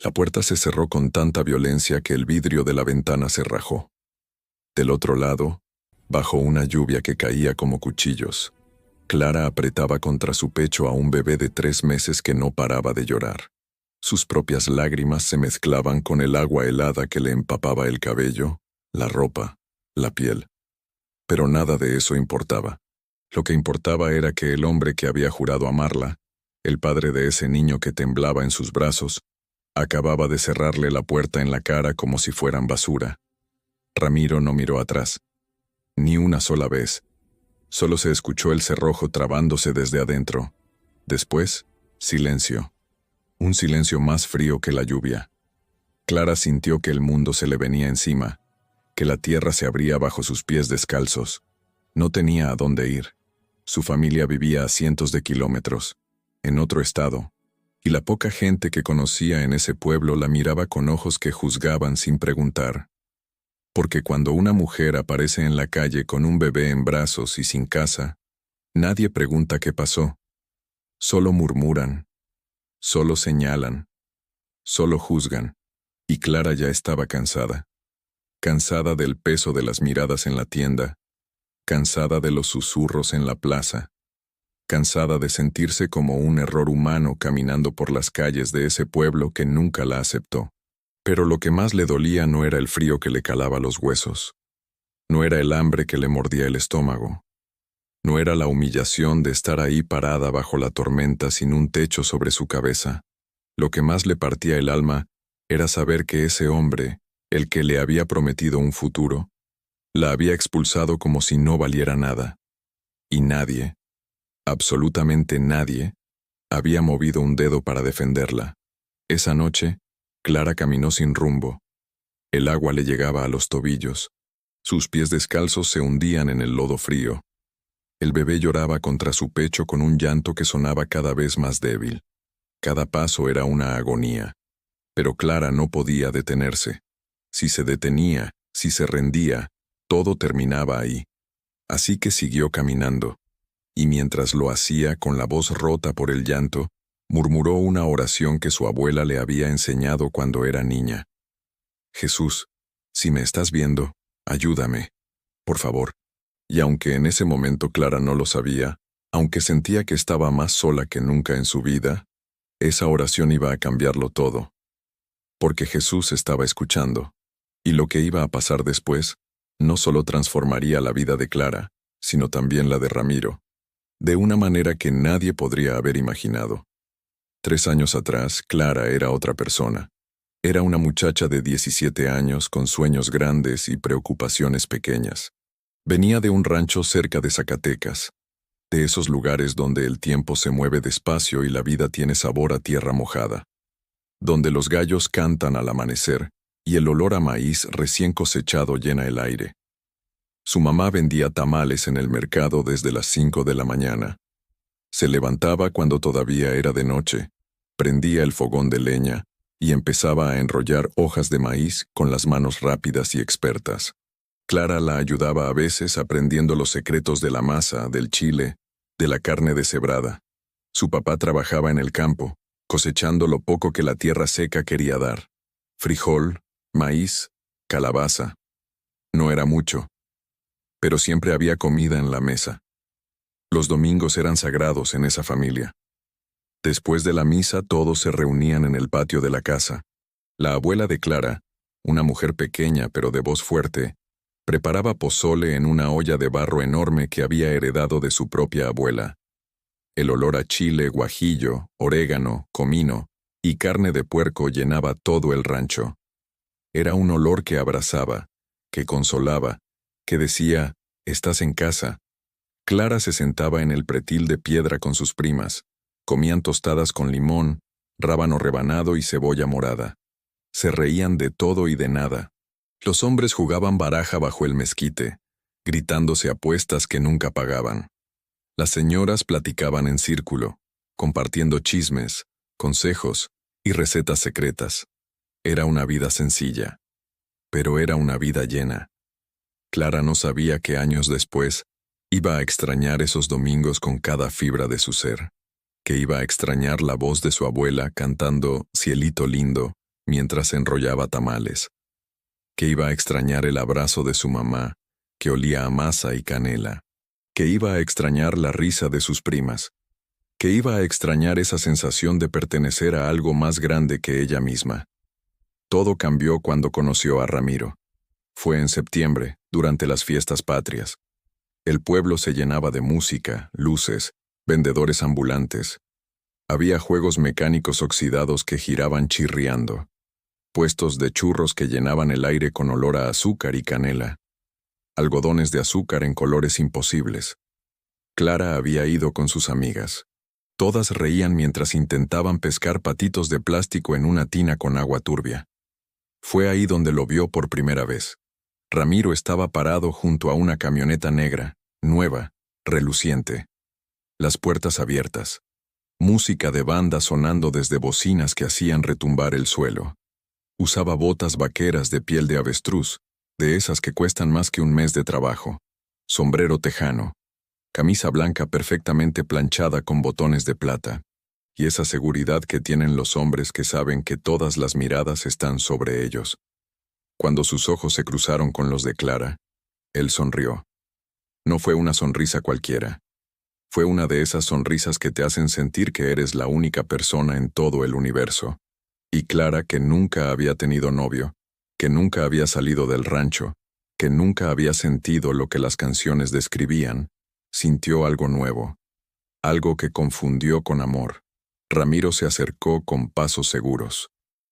La puerta se cerró con tanta violencia que el vidrio de la ventana se rajó. Del otro lado, bajo una lluvia que caía como cuchillos, Clara apretaba contra su pecho a un bebé de 3 meses que no paraba de llorar. Sus propias lágrimas se mezclaban con el agua helada que le empapaba el cabello, la ropa, la piel. Pero nada de eso importaba. Lo que importaba era que el hombre que había jurado amarla, el padre de ese niño que temblaba en sus brazos, acababa de cerrarle la puerta en la cara como si fueran basura. Ramiro no miró atrás. Ni una sola vez. Solo se escuchó el cerrojo trabándose desde adentro. Después, silencio. Un silencio más frío que la lluvia. Clara sintió que el mundo se le venía encima, que la tierra se abría bajo sus pies descalzos. No tenía a dónde ir. Su familia vivía a cientos de kilómetros, en otro estado, y la poca gente que conocía en ese pueblo la miraba con ojos que juzgaban sin preguntar. Porque cuando una mujer aparece en la calle con un bebé en brazos y sin casa, nadie pregunta qué pasó. Solo murmuran, solo señalan, solo juzgan, y Clara ya estaba cansada. Cansada del peso de las miradas en la tienda, cansada de los susurros en la plaza, cansada de sentirse como un error humano caminando por las calles de ese pueblo que nunca la aceptó. Pero lo que más le dolía no era el frío que le calaba los huesos, no era el hambre que le mordía el estómago, no era la humillación de estar ahí parada bajo la tormenta sin un techo sobre su cabeza. Lo que más le partía el alma era saber que ese hombre, el que le había prometido un futuro, la había expulsado como si no valiera nada. Y nadie, absolutamente nadie, había movido un dedo para defenderla. Esa noche, Clara caminó sin rumbo. El agua le llegaba a los tobillos. Sus pies descalzos se hundían en el lodo frío. El bebé lloraba contra su pecho con un llanto que sonaba cada vez más débil. Cada paso era una agonía. Pero Clara no podía detenerse. Si se detenía, si se rendía, todo terminaba ahí. Así que siguió caminando. Y mientras lo hacía con la voz rota por el llanto, murmuró una oración que su abuela le había enseñado cuando era niña. Jesús, si me estás viendo, ayúdame, por favor. Y aunque en ese momento Clara no lo sabía, aunque sentía que estaba más sola que nunca en su vida, esa oración iba a cambiarlo todo. Porque Jesús estaba escuchando. Y lo que iba a pasar después, no solo transformaría la vida de Clara, sino también la de Ramiro. De una manera que nadie podría haber imaginado. 3 años atrás, Clara era otra persona. Era una muchacha de 17 años con sueños grandes y preocupaciones pequeñas. Venía de un rancho cerca de Zacatecas, de esos lugares donde el tiempo se mueve despacio y la vida tiene sabor a tierra mojada, donde los gallos cantan al amanecer y el olor a maíz recién cosechado llena el aire. Su mamá vendía tamales en el mercado desde las 5 de la mañana. Se levantaba cuando todavía era de noche, prendía el fogón de leña y empezaba a enrollar hojas de maíz con las manos rápidas y expertas. Clara la ayudaba a veces aprendiendo los secretos de la masa, del chile, de la carne deshebrada. Su papá trabajaba en el campo, cosechando lo poco que la tierra seca quería dar. Frijol, maíz, calabaza. No era mucho, pero siempre había comida en la mesa. Los domingos eran sagrados en esa familia. Después de la misa todos se reunían en el patio de la casa. La abuela de Clara, una mujer pequeña pero de voz fuerte, preparaba pozole en una olla de barro enorme que había heredado de su propia abuela. El olor a chile, guajillo, orégano, comino y carne de puerco llenaba todo el rancho. Era un olor que abrazaba, que consolaba, que decía, «Estás en casa». Clara se sentaba en el pretil de piedra con sus primas. Comían tostadas con limón, rábano rebanado y cebolla morada. Se reían de todo y de nada. Los hombres jugaban baraja bajo el mezquite, gritándose apuestas que nunca pagaban. Las señoras platicaban en círculo, compartiendo chismes, consejos y recetas secretas. Era una vida sencilla, pero era una vida llena. Clara no sabía que años después iba a extrañar esos domingos con cada fibra de su ser, que iba a extrañar la voz de su abuela cantando Cielito lindo mientras enrollaba tamales, que iba a extrañar el abrazo de su mamá, que olía a masa y canela, que iba a extrañar la risa de sus primas, que iba a extrañar esa sensación de pertenecer a algo más grande que ella misma. Todo cambió cuando conoció a Ramiro. Fue en septiembre, durante las fiestas patrias. El pueblo se llenaba de música, luces, vendedores ambulantes. Había juegos mecánicos oxidados que giraban chirriando, puestos de churros que llenaban el aire con olor a azúcar y canela, algodones de azúcar en colores imposibles. Clara había ido con sus amigas. Todas reían mientras intentaban pescar patitos de plástico en una tina con agua turbia. Fue ahí donde lo vio por primera vez. Ramiro estaba parado junto a una camioneta negra, nueva, reluciente. Las puertas abiertas. Música de banda sonando desde bocinas que hacían retumbar el suelo. Usaba botas vaqueras de piel de avestruz, de esas que cuestan más que un mes de trabajo. Sombrero tejano. Camisa blanca perfectamente planchada con botones de plata. Y esa seguridad que tienen los hombres que saben que todas las miradas están sobre ellos. Cuando sus ojos se cruzaron con los de Clara, él sonrió. No fue una sonrisa cualquiera. Fue una de esas sonrisas que te hacen sentir que eres la única persona en todo el universo. Y Clara, que nunca había tenido novio, que nunca había salido del rancho, que nunca había sentido lo que las canciones describían, sintió algo nuevo, algo que confundió con amor. Ramiro se acercó con pasos seguros.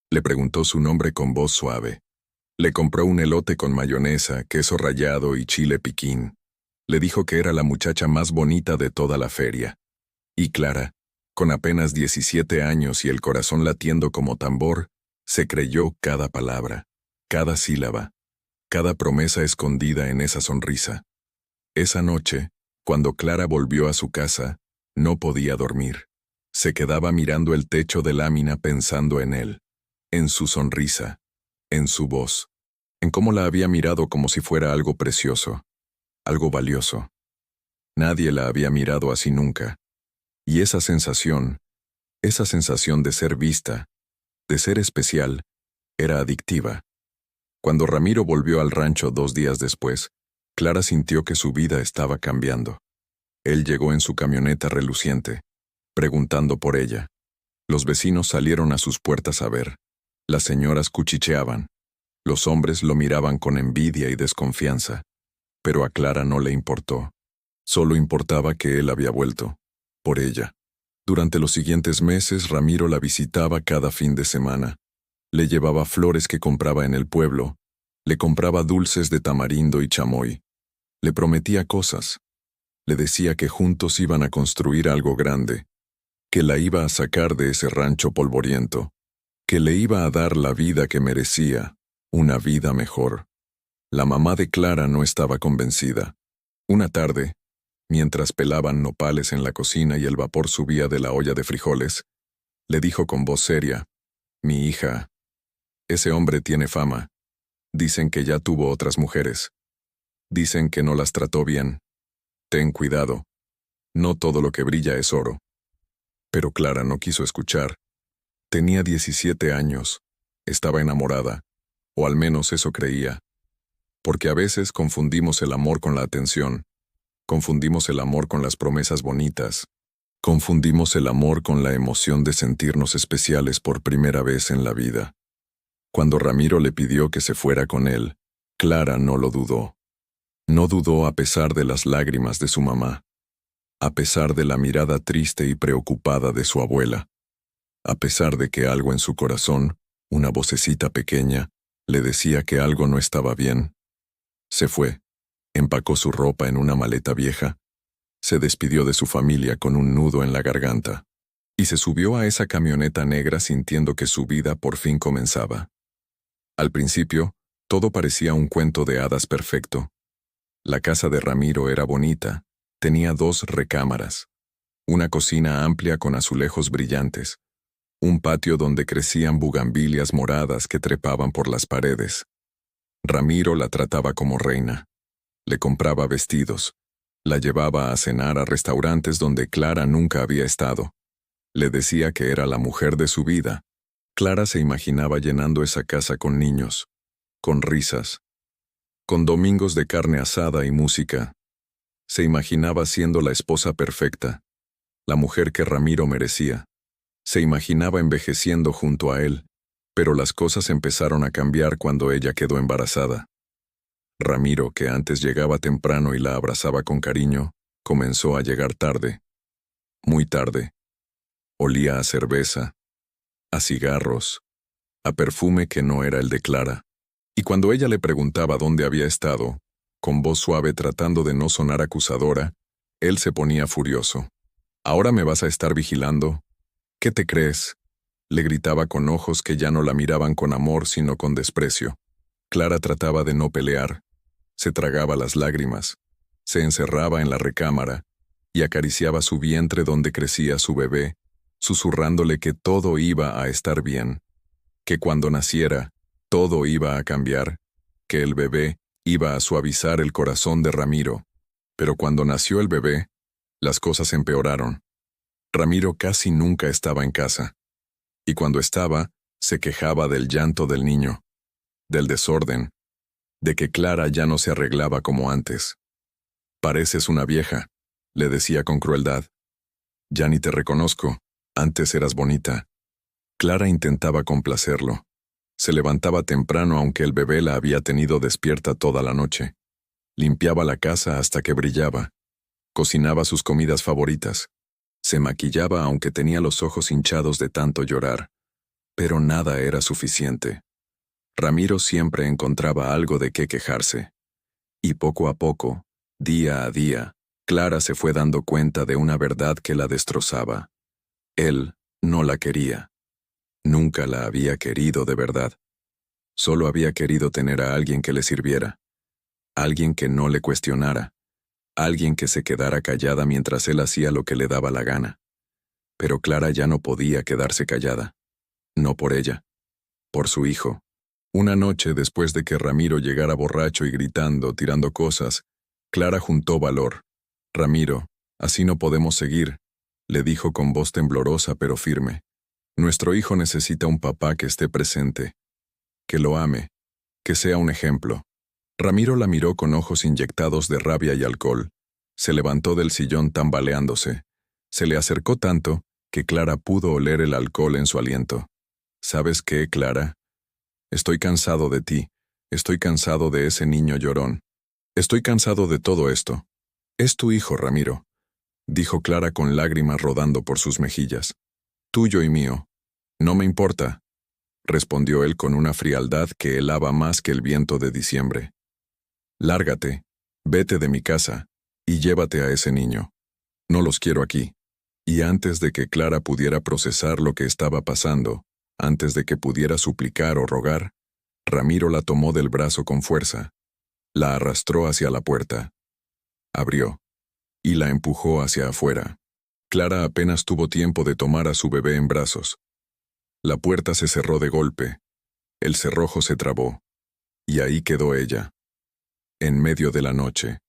Le preguntó su nombre con voz suave. Le compró un elote con mayonesa, queso rallado y chile piquín. Le dijo que era la muchacha más bonita de toda la feria. Y Clara, con apenas 17 años y el corazón latiendo como tambor, se creyó cada palabra, cada sílaba, cada promesa escondida en esa sonrisa. Esa noche, cuando Clara volvió a su casa, no podía dormir. Se quedaba mirando el techo de lámina pensando en él, en su sonrisa, en su voz, en cómo la había mirado como si fuera algo precioso, algo valioso. Nadie la había mirado así nunca. Y esa sensación de ser vista, de ser especial, era adictiva. Cuando Ramiro volvió al rancho 2 días después, Clara sintió que su vida estaba cambiando. Él llegó en su camioneta reluciente, preguntando por ella. Los vecinos salieron a sus puertas a ver. Las señoras cuchicheaban. Los hombres lo miraban con envidia y desconfianza. Pero a Clara no le importó. Solo importaba que él había vuelto. Por ella. Durante los siguientes meses, Ramiro la visitaba cada fin de semana. Le llevaba flores que compraba en el pueblo. Le compraba dulces de tamarindo y chamoy. Le prometía cosas. Le decía que juntos iban a construir algo grande, que la iba a sacar de ese rancho polvoriento, que le iba a dar la vida que merecía, una vida mejor. La mamá de Clara no estaba convencida. Una tarde, mientras pelaban nopales en la cocina y el vapor subía de la olla de frijoles, le dijo con voz seria: «Mi hija, ese hombre tiene fama. Dicen que ya tuvo otras mujeres. Dicen que no las trató bien. Ten cuidado. No todo lo que brilla es oro». Pero Clara no quiso escuchar. Tenía 17 años. Estaba enamorada. O al menos eso creía. Porque a veces confundimos el amor con la atención. Confundimos el amor con las promesas bonitas. Confundimos el amor con la emoción de sentirnos especiales por primera vez en la vida. Cuando Ramiro le pidió que se fuera con él, Clara no lo dudó. No dudó a pesar de las lágrimas de su mamá, a pesar de la mirada triste y preocupada de su abuela, a pesar de que algo en su corazón, una vocecita pequeña, le decía que algo no estaba bien. Se fue, empacó su ropa en una maleta vieja, se despidió de su familia con un nudo en la garganta, y se subió a esa camioneta negra sintiendo que su vida por fin comenzaba. Al principio, todo parecía un cuento de hadas perfecto. La casa de Ramiro era bonita, tenía 2 recámaras, una cocina amplia con azulejos brillantes, un patio donde crecían bugambilias moradas que trepaban por las paredes. Ramiro la trataba como reina. Le compraba vestidos, la llevaba a cenar a restaurantes donde Clara nunca había estado. Le decía que era la mujer de su vida, Clara se imaginaba llenando esa casa con niños, con risas, con domingos de carne asada y música. Se imaginaba siendo la esposa perfecta, la mujer que Ramiro merecía. Se imaginaba envejeciendo junto a él, pero las cosas empezaron a cambiar cuando ella quedó embarazada. Ramiro, que antes llegaba temprano y la abrazaba con cariño, comenzó a llegar tarde, muy tarde. Olía a cerveza, a cigarros, a perfume que no era el de Clara. Y cuando ella le preguntaba dónde había estado, con voz suave tratando de no sonar acusadora, él se ponía furioso. ¿Ahora me vas a estar vigilando? ¿Qué te crees? Le gritaba con ojos que ya no la miraban con amor sino con desprecio. Clara trataba de no pelear. Se tragaba las lágrimas. Se encerraba en la recámara y acariciaba su vientre donde crecía su bebé, susurrándole que todo iba a estar bien, que cuando naciera, todo iba a cambiar, que el bebé iba a suavizar el corazón de Ramiro. Pero cuando nació el bebé, las cosas empeoraron. Ramiro casi nunca estaba en casa. Y cuando estaba, se quejaba del llanto del niño, del desorden, de que Clara ya no se arreglaba como antes. «Pareces una vieja», le decía con crueldad. «Ya ni te reconozco, antes eras bonita». Clara intentaba complacerlo. Se levantaba temprano aunque el bebé la había tenido despierta toda la noche. Limpiaba la casa hasta que brillaba. Cocinaba sus comidas favoritas. Se maquillaba aunque tenía los ojos hinchados de tanto llorar. Pero nada era suficiente. Ramiro siempre encontraba algo de qué quejarse. Y poco a poco, día a día, Clara se fue dando cuenta de una verdad que la destrozaba. Él no la quería. Nunca la había querido de verdad. Solo había querido tener a alguien que le sirviera. Alguien que no le cuestionara. Alguien que se quedara callada mientras él hacía lo que le daba la gana. Pero Clara ya no podía quedarse callada. No por ella. Por su hijo. Una noche, después de que Ramiro llegara borracho y gritando, tirando cosas, Clara juntó valor. «Ramiro, así no podemos seguir», le dijo con voz temblorosa pero firme. «Nuestro hijo necesita un papá que esté presente, que lo ame, que sea un ejemplo». Ramiro la miró con ojos inyectados de rabia y alcohol. Se levantó del sillón tambaleándose. Se le acercó tanto que Clara pudo oler el alcohol en su aliento. «¿Sabes qué, Clara? Estoy cansado de ti. Estoy cansado de ese niño llorón. Estoy cansado de todo esto. Es tu hijo, Ramiro», dijo Clara con lágrimas rodando por sus mejillas. «Tuyo y mío. No me importa», respondió él con una frialdad que helaba más que el viento de diciembre. «Lárgate, vete de mi casa, y llévate a ese niño. No los quiero aquí». Y antes de que Clara pudiera procesar lo que estaba pasando, antes de que pudiera suplicar o rogar, Ramiro la tomó del brazo con fuerza, la arrastró hacia la puerta, abrió, y la empujó hacia afuera. Clara apenas tuvo tiempo de tomar a su bebé en brazos. La puerta se cerró de golpe, el cerrojo se trabó, y ahí quedó ella, en medio de la noche,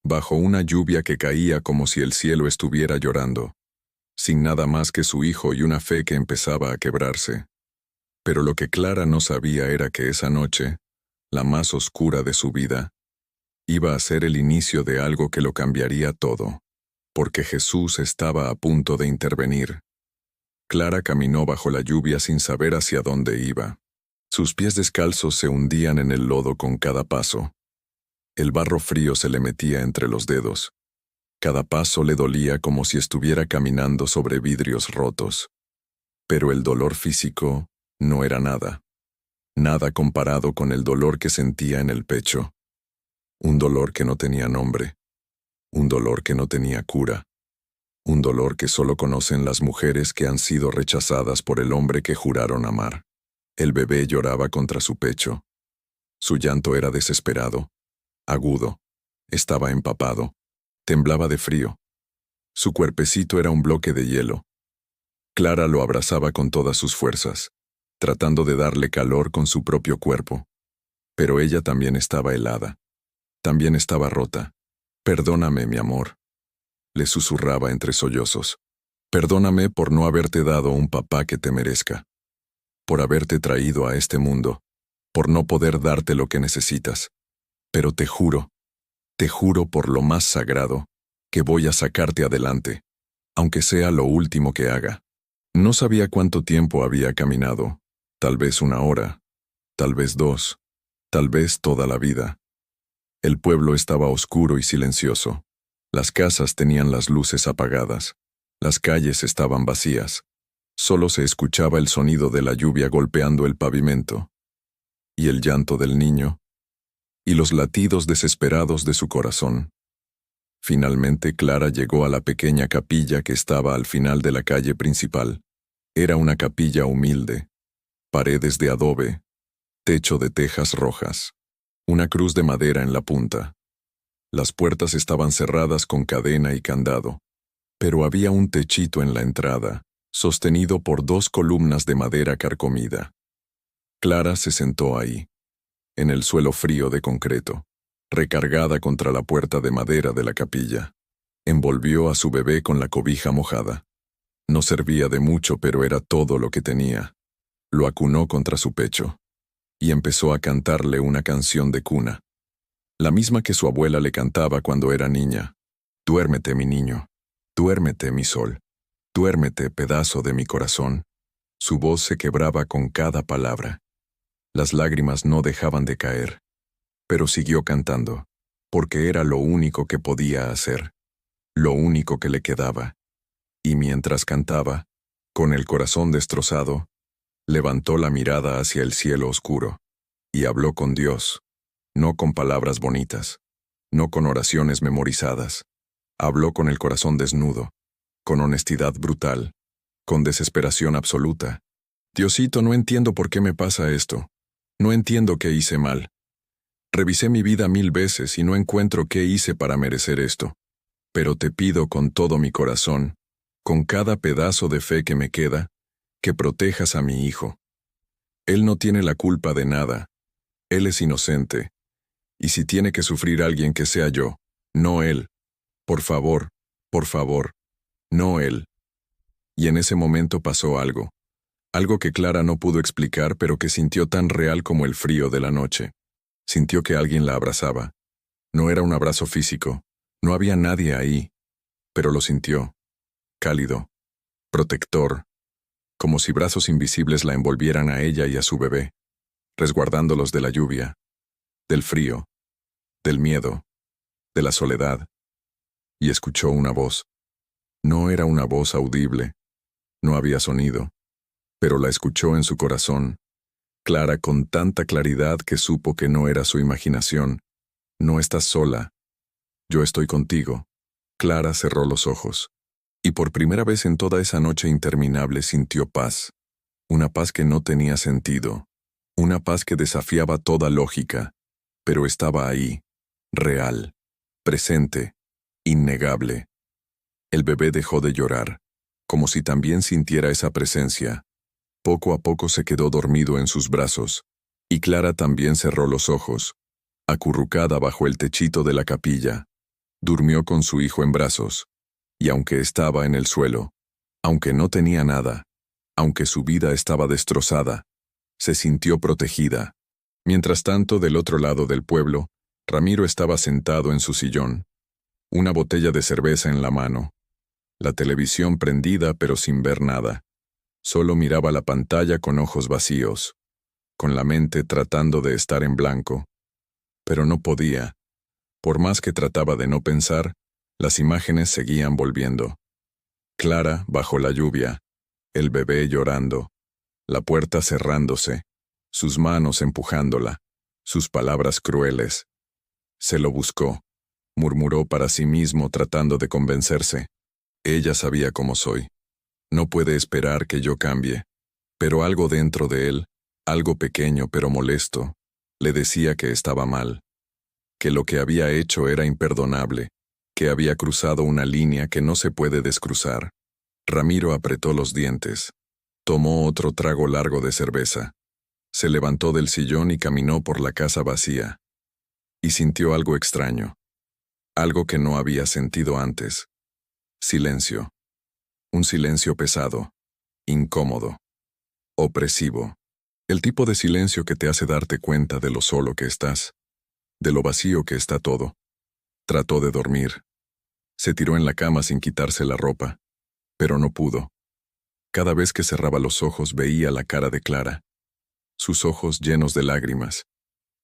bajo una lluvia que caía como si el cielo estuviera llorando, sin nada más que su hijo y una fe que empezaba a quebrarse. Pero lo que Clara no sabía era que esa noche, la más oscura de su vida, iba a ser el inicio de algo que lo cambiaría todo, porque Jesús estaba a punto de intervenir. Clara caminó bajo la lluvia sin saber hacia dónde iba. Sus pies descalzos se hundían en el lodo con cada paso. El barro frío se le metía entre los dedos. Cada paso le dolía como si estuviera caminando sobre vidrios rotos. Pero el dolor físico no era nada. Nada comparado con el dolor que sentía en el pecho. Un dolor que no tenía nombre. Un dolor que no tenía cura. Un dolor que solo conocen las mujeres que han sido rechazadas por el hombre que juraron amar. El bebé lloraba contra su pecho. Su llanto era desesperado, agudo, estaba empapado, temblaba de frío. Su cuerpecito era un bloque de hielo. Clara lo abrazaba con todas sus fuerzas, tratando de darle calor con su propio cuerpo. Pero ella también estaba helada. También estaba rota. «Perdóname, mi amor», le susurraba entre sollozos. «Perdóname por no haberte dado un papá que te merezca. por haberte traído a este mundo, por no poder darte lo que necesitas. Pero te juro por lo más sagrado, que voy a sacarte adelante, aunque sea lo último que haga. No sabía cuánto tiempo había caminado, tal vez 1 hora, tal vez 2, tal vez toda la vida. El pueblo estaba oscuro y silencioso. Las casas tenían las luces apagadas. Las calles estaban vacías. Solo se escuchaba el sonido de la lluvia golpeando el pavimento, y el llanto del niño, y los latidos desesperados de su corazón. Finalmente Clara llegó a la pequeña capilla que estaba al final de la calle principal. Era una capilla humilde, paredes de adobe, techo de tejas rojas, una cruz de madera en la punta. Las puertas estaban cerradas con cadena y candado, pero había un techito en la entrada, sostenido por 2 columnas de madera carcomida. Clara se sentó ahí, en el suelo frío de concreto, recargada contra la puerta de madera de la capilla. Envolvió a su bebé con la cobija mojada. No servía de mucho, pero era todo lo que tenía. Lo acunó contra su pecho, y empezó a cantarle una canción de cuna, la misma que su abuela le cantaba cuando era niña. Duérmete, mi niño. Duérmete, mi sol. Duérmete, pedazo de mi corazón. Su voz se quebraba con cada palabra. Las lágrimas no dejaban de caer, pero siguió cantando, porque era lo único que podía hacer, lo único que le quedaba. Y mientras cantaba, con el corazón destrozado, levantó la mirada hacia el cielo oscuro, y habló con Dios, no con palabras bonitas, no con oraciones memorizadas. Habló con el corazón desnudo, con honestidad brutal, con desesperación absoluta. Diosito, no entiendo por qué me pasa esto. No entiendo qué hice mal. Revisé mi vida 1000 veces y no encuentro qué hice para merecer esto. Pero te pido con todo mi corazón, con cada pedazo de fe que me queda, que protejas a mi hijo. Él no tiene la culpa de nada. Él es inocente. Y si tiene que sufrir alguien, que sea yo, no él. Por favor, no él. Y en ese momento pasó algo. Algo que Clara no pudo explicar, pero que sintió tan real como el frío de la noche. Sintió que alguien la abrazaba. No era un abrazo físico. No había nadie ahí. Pero lo sintió. Cálido. Protector. Como si brazos invisibles la envolvieran a ella y a su bebé, resguardándolos de la lluvia, del frío, del miedo, de la soledad. Y escuchó una voz. No era una voz audible. No había sonido. Pero la escuchó en su corazón, Clara, con tanta claridad que supo que no era su imaginación. No estás sola. Yo estoy contigo. Clara cerró los ojos. Y por primera vez en toda esa noche interminable sintió paz. Una paz que no tenía sentido. Una paz que desafiaba toda lógica. Pero estaba ahí. Real. Presente. Innegable. El bebé dejó de llorar, como si también sintiera esa presencia. Poco a poco se quedó dormido en sus brazos, y Clara también cerró los ojos, acurrucada bajo el techito de la capilla. Durmió con su hijo en brazos, y aunque estaba en el suelo, aunque no tenía nada, aunque su vida estaba destrozada, se sintió protegida. Mientras tanto, del otro lado del pueblo, Ramiro estaba sentado en su sillón, una botella de cerveza en la mano, la televisión prendida pero sin ver nada. Solo miraba la pantalla con ojos vacíos, con la mente tratando de estar en blanco. Pero no podía. Por más que trataba de no pensar, las imágenes seguían volviendo. Clara bajo la lluvia, el bebé llorando, la puerta cerrándose, sus manos empujándola, sus palabras crueles. Se lo buscó, murmuró para sí mismo tratando de convencerse. Ella sabía cómo soy. No puede esperar que yo cambie. Pero algo dentro de él, algo pequeño pero molesto, le decía que estaba mal, que lo que había hecho era imperdonable, que había cruzado una línea que no se puede descruzar. Ramiro apretó los dientes. Tomó otro trago largo de cerveza. Se levantó del sillón y caminó por la casa vacía. Y sintió algo extraño. Algo que no había sentido antes. Silencio. Un silencio pesado, incómodo. opresivo. El tipo de silencio que te hace darte cuenta de lo solo que estás, de lo vacío que está todo. Trató de dormir. Se tiró en la cama sin quitarse la ropa, pero no pudo. Cada vez que cerraba los ojos veía la cara de Clara, sus ojos llenos de lágrimas,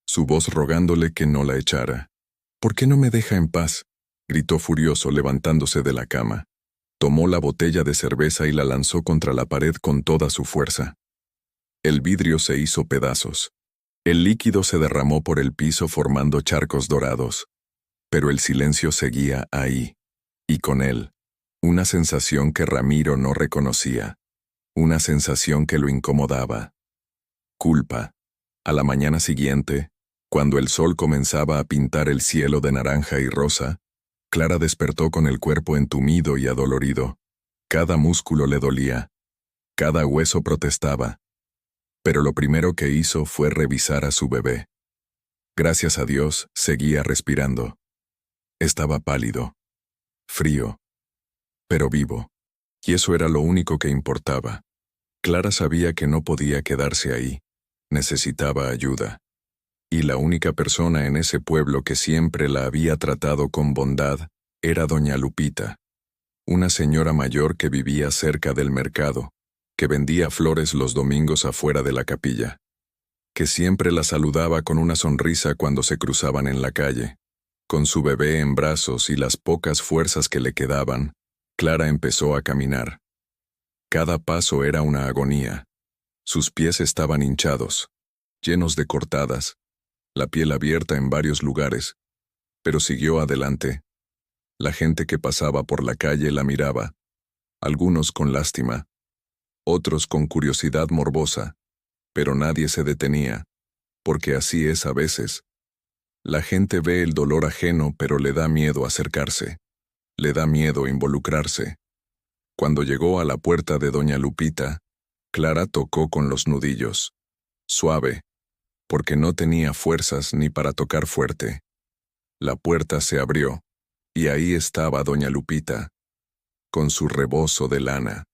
su voz rogándole que no la echara. ¿Por qué no me deja en paz?, gritó furioso levantándose de la cama. Tomó la botella de cerveza y la lanzó contra la pared con toda su fuerza. El vidrio se hizo pedazos. El líquido se derramó por el piso formando charcos dorados. Pero el silencio seguía ahí, y con él, una sensación que Ramiro no reconocía, una sensación que lo incomodaba. Culpa. A la mañana siguiente, cuando el sol comenzaba a pintar el cielo de naranja y rosa, Clara despertó con el cuerpo entumido y adolorido. Cada músculo le dolía, cada hueso protestaba. Pero lo primero que hizo fue revisar a su bebé. Gracias a Dios, seguía respirando. Estaba pálido, frío, pero vivo. Y eso era lo único que importaba. Clara sabía que no podía quedarse ahí. Necesitaba ayuda. Y la única persona en ese pueblo que siempre la había tratado con bondad era doña Lupita, una señora mayor que vivía cerca del mercado, que vendía flores los domingos afuera de la capilla, que siempre la saludaba con una sonrisa cuando se cruzaban en la calle. Con su bebé en brazos y las pocas fuerzas que le quedaban, Clara empezó a caminar. Cada paso era una agonía. Sus pies estaban hinchados, llenos de cortadas, la piel abierta en varios lugares, pero siguió adelante. La gente que pasaba por la calle la miraba, algunos con lástima, otros con curiosidad morbosa, pero nadie se detenía, porque así es a veces. La gente ve el dolor ajeno, pero le da miedo acercarse, le da miedo involucrarse. Cuando llegó a la puerta de doña Lupita, Clara tocó con los nudillos, suave, porque no tenía fuerzas ni para tocar fuerte. La puerta se abrió, y ahí estaba doña Lupita, con su rebozo de lana,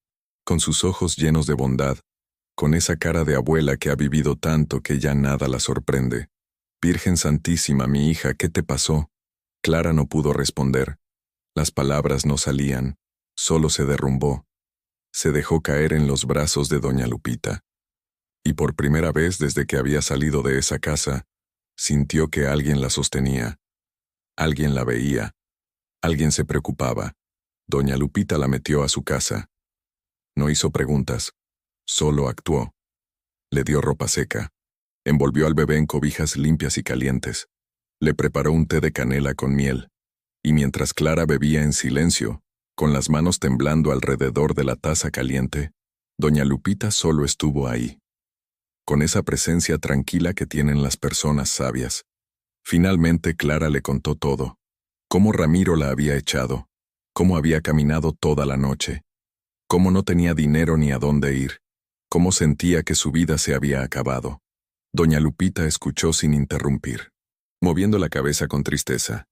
con sus ojos llenos de bondad, con esa cara de abuela que ha vivido tanto que ya nada la sorprende. Virgen Santísima, mi hija, ¿qué te pasó? Clara no pudo responder. Las palabras no salían, solo se derrumbó. Se dejó caer en los brazos de doña Lupita. Y por primera vez desde que había salido de esa casa, sintió que alguien la sostenía. Alguien la veía. Alguien se preocupaba. Doña Lupita la metió a su casa. No hizo preguntas, solo actuó. Le dio ropa seca. Envolvió al bebé en cobijas limpias y calientes. Le preparó un té de canela con miel. Y mientras Clara bebía en silencio, con las manos temblando alrededor de la taza caliente, doña Lupita solo estuvo ahí, con esa presencia tranquila que tienen las personas sabias. Finalmente Clara le contó todo, cómo Ramiro la había echado, cómo había caminado toda la noche, cómo no tenía dinero ni a dónde ir, cómo sentía que su vida se había acabado. Doña Lupita escuchó sin interrumpir, moviendo la cabeza con tristeza.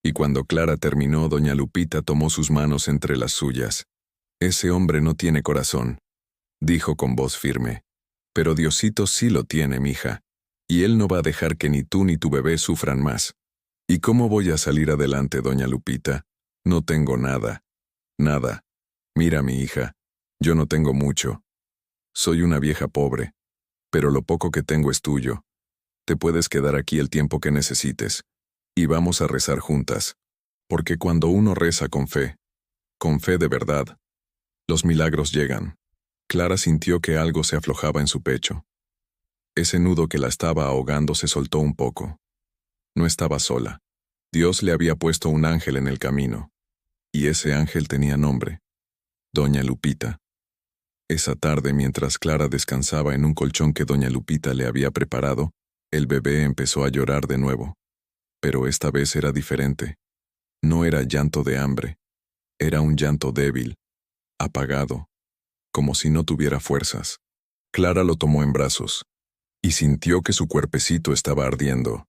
Y cuando Clara terminó, doña Lupita tomó sus manos entre las suyas. «Ese hombre no tiene corazón», dijo con voz firme. «Pero Diosito sí lo tiene, mija. Y él no va a dejar que ni tú ni tu bebé sufran más». «¿Y cómo voy a salir adelante, doña Lupita? No tengo nada. Nada. Mira, mi hija, yo no tengo mucho. Soy una vieja pobre. Pero lo poco que tengo es tuyo. Te puedes quedar aquí el tiempo que necesites. Y vamos a rezar juntas. Porque cuando uno reza con fe de verdad, los milagros llegan». Clara sintió que algo se aflojaba en su pecho. Ese nudo que la estaba ahogando se soltó un poco. No estaba sola. Dios le había puesto un ángel en el camino. Y ese ángel tenía nombre: doña Lupita. Esa tarde, mientras Clara descansaba en un colchón que doña Lupita le había preparado, el bebé empezó a llorar de nuevo. Pero esta vez era diferente. No era llanto de hambre. Era un llanto débil, apagado, como si no tuviera fuerzas. Clara lo tomó en brazos y sintió que su cuerpecito estaba ardiendo.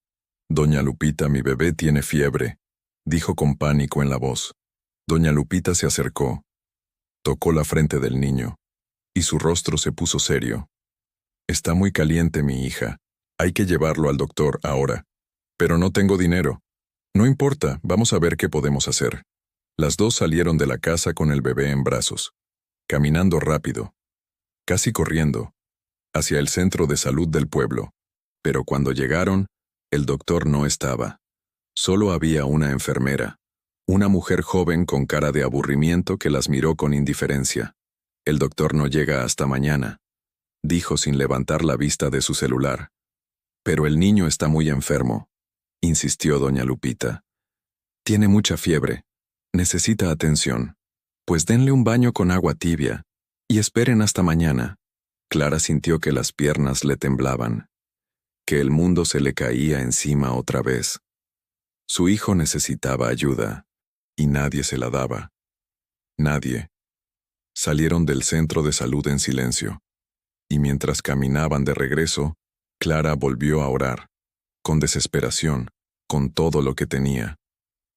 «Doña Lupita, mi bebé tiene fiebre», dijo con pánico en la voz. Doña Lupita se acercó, tocó la frente del niño. y su rostro se puso serio. Está muy caliente, mi hija. Hay que llevarlo al doctor ahora. Pero no tengo dinero. No importa, vamos a ver qué podemos hacer. Las dos salieron de la casa con el bebé en brazos, caminando rápido, casi corriendo, hacia el centro de salud del pueblo. Pero cuando llegaron, el doctor no estaba. Solo había una enfermera, una mujer joven con cara de aburrimiento que las miró con indiferencia. El doctor no llega hasta mañana, dijo sin levantar la vista de su celular. Pero el niño está muy enfermo, insistió doña Lupita. Tiene mucha fiebre. Necesita atención. Pues denle un baño con agua tibia y esperen hasta mañana. Clara sintió que las piernas le temblaban, que el mundo se le caía encima otra vez. Su hijo necesitaba ayuda, y nadie se la daba. Nadie. Salieron del centro de salud en silencio, y mientras caminaban de regreso, Clara volvió a orar, con desesperación, con todo lo que tenía.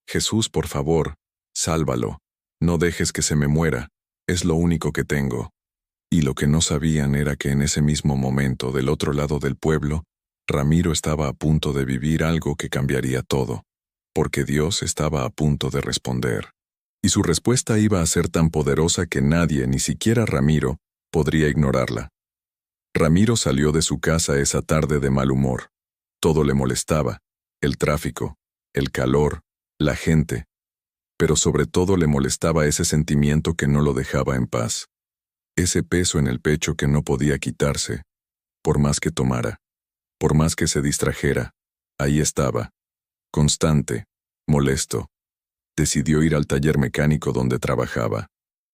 Jesús, por favor, sálvalo, no dejes que se me muera, es lo único que tengo. Y lo que no sabían era que en ese mismo momento, del otro lado del pueblo, Ramiro estaba a punto de vivir algo que cambiaría todo, porque Dios estaba a punto de responder. Y su respuesta iba a ser tan poderosa que nadie, ni siquiera Ramiro, podría ignorarla. Ramiro salió de su casa esa tarde de mal humor. Todo le molestaba, el tráfico, el calor, la gente. Pero sobre todo le molestaba ese sentimiento que no lo dejaba en paz. Ese peso en el pecho que no podía quitarse, por más que tomara, por más que se distrajera, ahí estaba, constante, molesto. Decidió ir al taller mecánico donde trabajaba.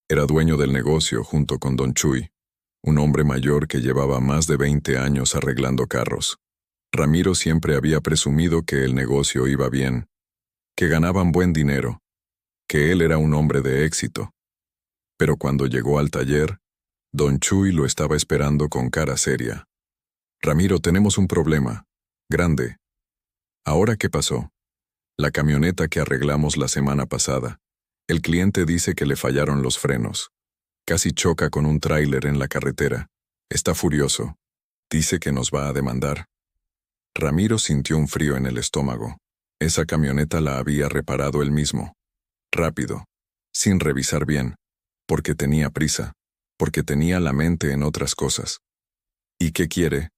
Era dueño del negocio junto con don Chuy, un hombre mayor que llevaba más de 20 años arreglando carros. Ramiro siempre había presumido que el negocio iba bien, que ganaban buen dinero, que él era un hombre de éxito. Pero cuando llegó al taller, don Chuy lo estaba esperando con cara seria. Ramiro, tenemos un problema. Grande. ¿Ahora qué pasó? La camioneta que arreglamos la semana pasada. El cliente dice que le fallaron los frenos. Casi choca con un tráiler en la carretera. Está furioso. Dice que nos va a demandar. Ramiro sintió un frío en el estómago. Esa camioneta la había reparado él mismo. Rápido. Sin revisar bien. Porque tenía prisa. Porque tenía la mente en otras cosas. ¿Y qué quiere?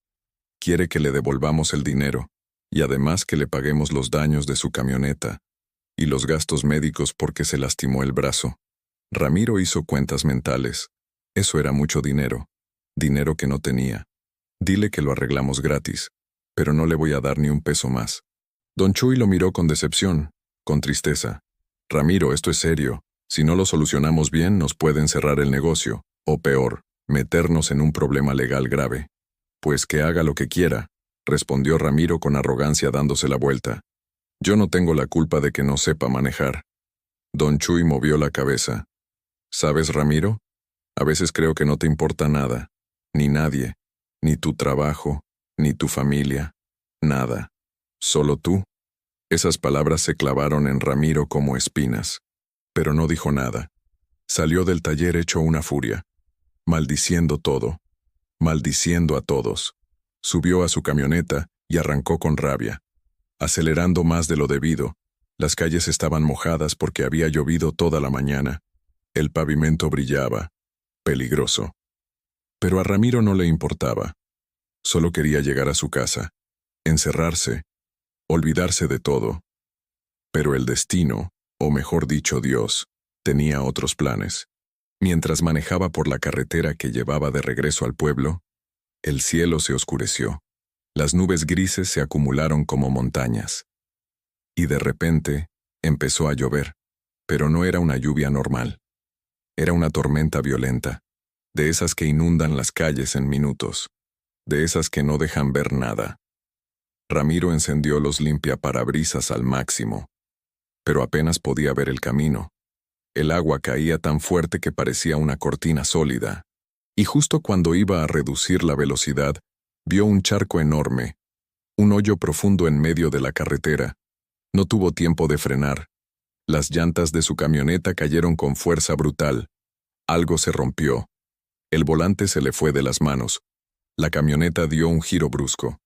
Quiere que le devolvamos el dinero, y además que le paguemos los daños de su camioneta, y los gastos médicos porque se lastimó el brazo. Ramiro hizo cuentas mentales. Eso era mucho dinero. Dinero que no tenía. Dile que lo arreglamos gratis, pero no le voy a dar ni un peso más. Don Chuy lo miró con decepción, con tristeza. Ramiro, esto es serio. Si no lo solucionamos bien, nos pueden cerrar el negocio, o peor, meternos en un problema legal grave. Pues que haga lo que quiera, respondió Ramiro con arrogancia dándose la vuelta. Yo no tengo la culpa de que no sepa manejar. Don Chuy movió la cabeza. ¿Sabes, Ramiro? A veces creo que no te importa nada, ni nadie, ni tu trabajo, ni tu familia, nada. ¿Solo tú? Esas palabras se clavaron en Ramiro como espinas. Pero no dijo nada. Salió del taller hecho una furia, maldiciendo todo, maldiciendo a todos. Subió a su camioneta y arrancó con rabia, acelerando más de lo debido. Las calles estaban mojadas porque había llovido toda la mañana. El pavimento brillaba, peligroso. Pero a Ramiro no le importaba. Solo quería llegar a su casa, encerrarse, olvidarse de todo. Pero el destino, o mejor dicho Dios, tenía otros planes. Mientras manejaba por la carretera que llevaba de regreso al pueblo, el cielo se oscureció. Las nubes grises se acumularon como montañas. Y de repente, empezó a llover. Pero no era una lluvia normal. Era una tormenta violenta, de esas que inundan las calles en minutos, de esas que no dejan ver nada. Ramiro encendió los limpiaparabrisas al máximo, pero apenas podía ver el camino. El agua caía tan fuerte que parecía una cortina sólida, y justo cuando iba a reducir la velocidad, vio un charco enorme, un hoyo profundo en medio de la carretera. No tuvo tiempo de frenar. Las llantas de su camioneta cayeron con fuerza brutal. Algo se rompió. El volante se le fue de las manos. La camioneta dio un giro brusco,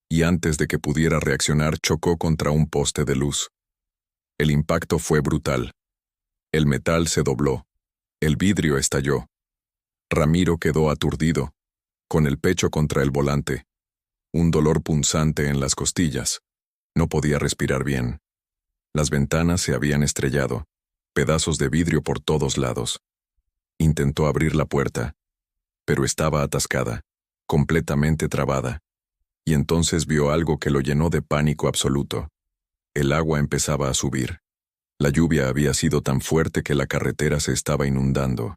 y antes de que pudiera reaccionar chocó contra un poste de luz. El impacto fue brutal. El metal se dobló. El vidrio estalló. Ramiro quedó aturdido, con el pecho contra el volante. Un dolor punzante en las costillas. No podía respirar bien. Las ventanas se habían estrellado, pedazos de vidrio por todos lados. Intentó abrir la puerta, pero estaba atascada, completamente trabada. Y entonces vio algo que lo llenó de pánico absoluto. El agua empezaba a subir. La lluvia había sido tan fuerte que la carretera se estaba inundando.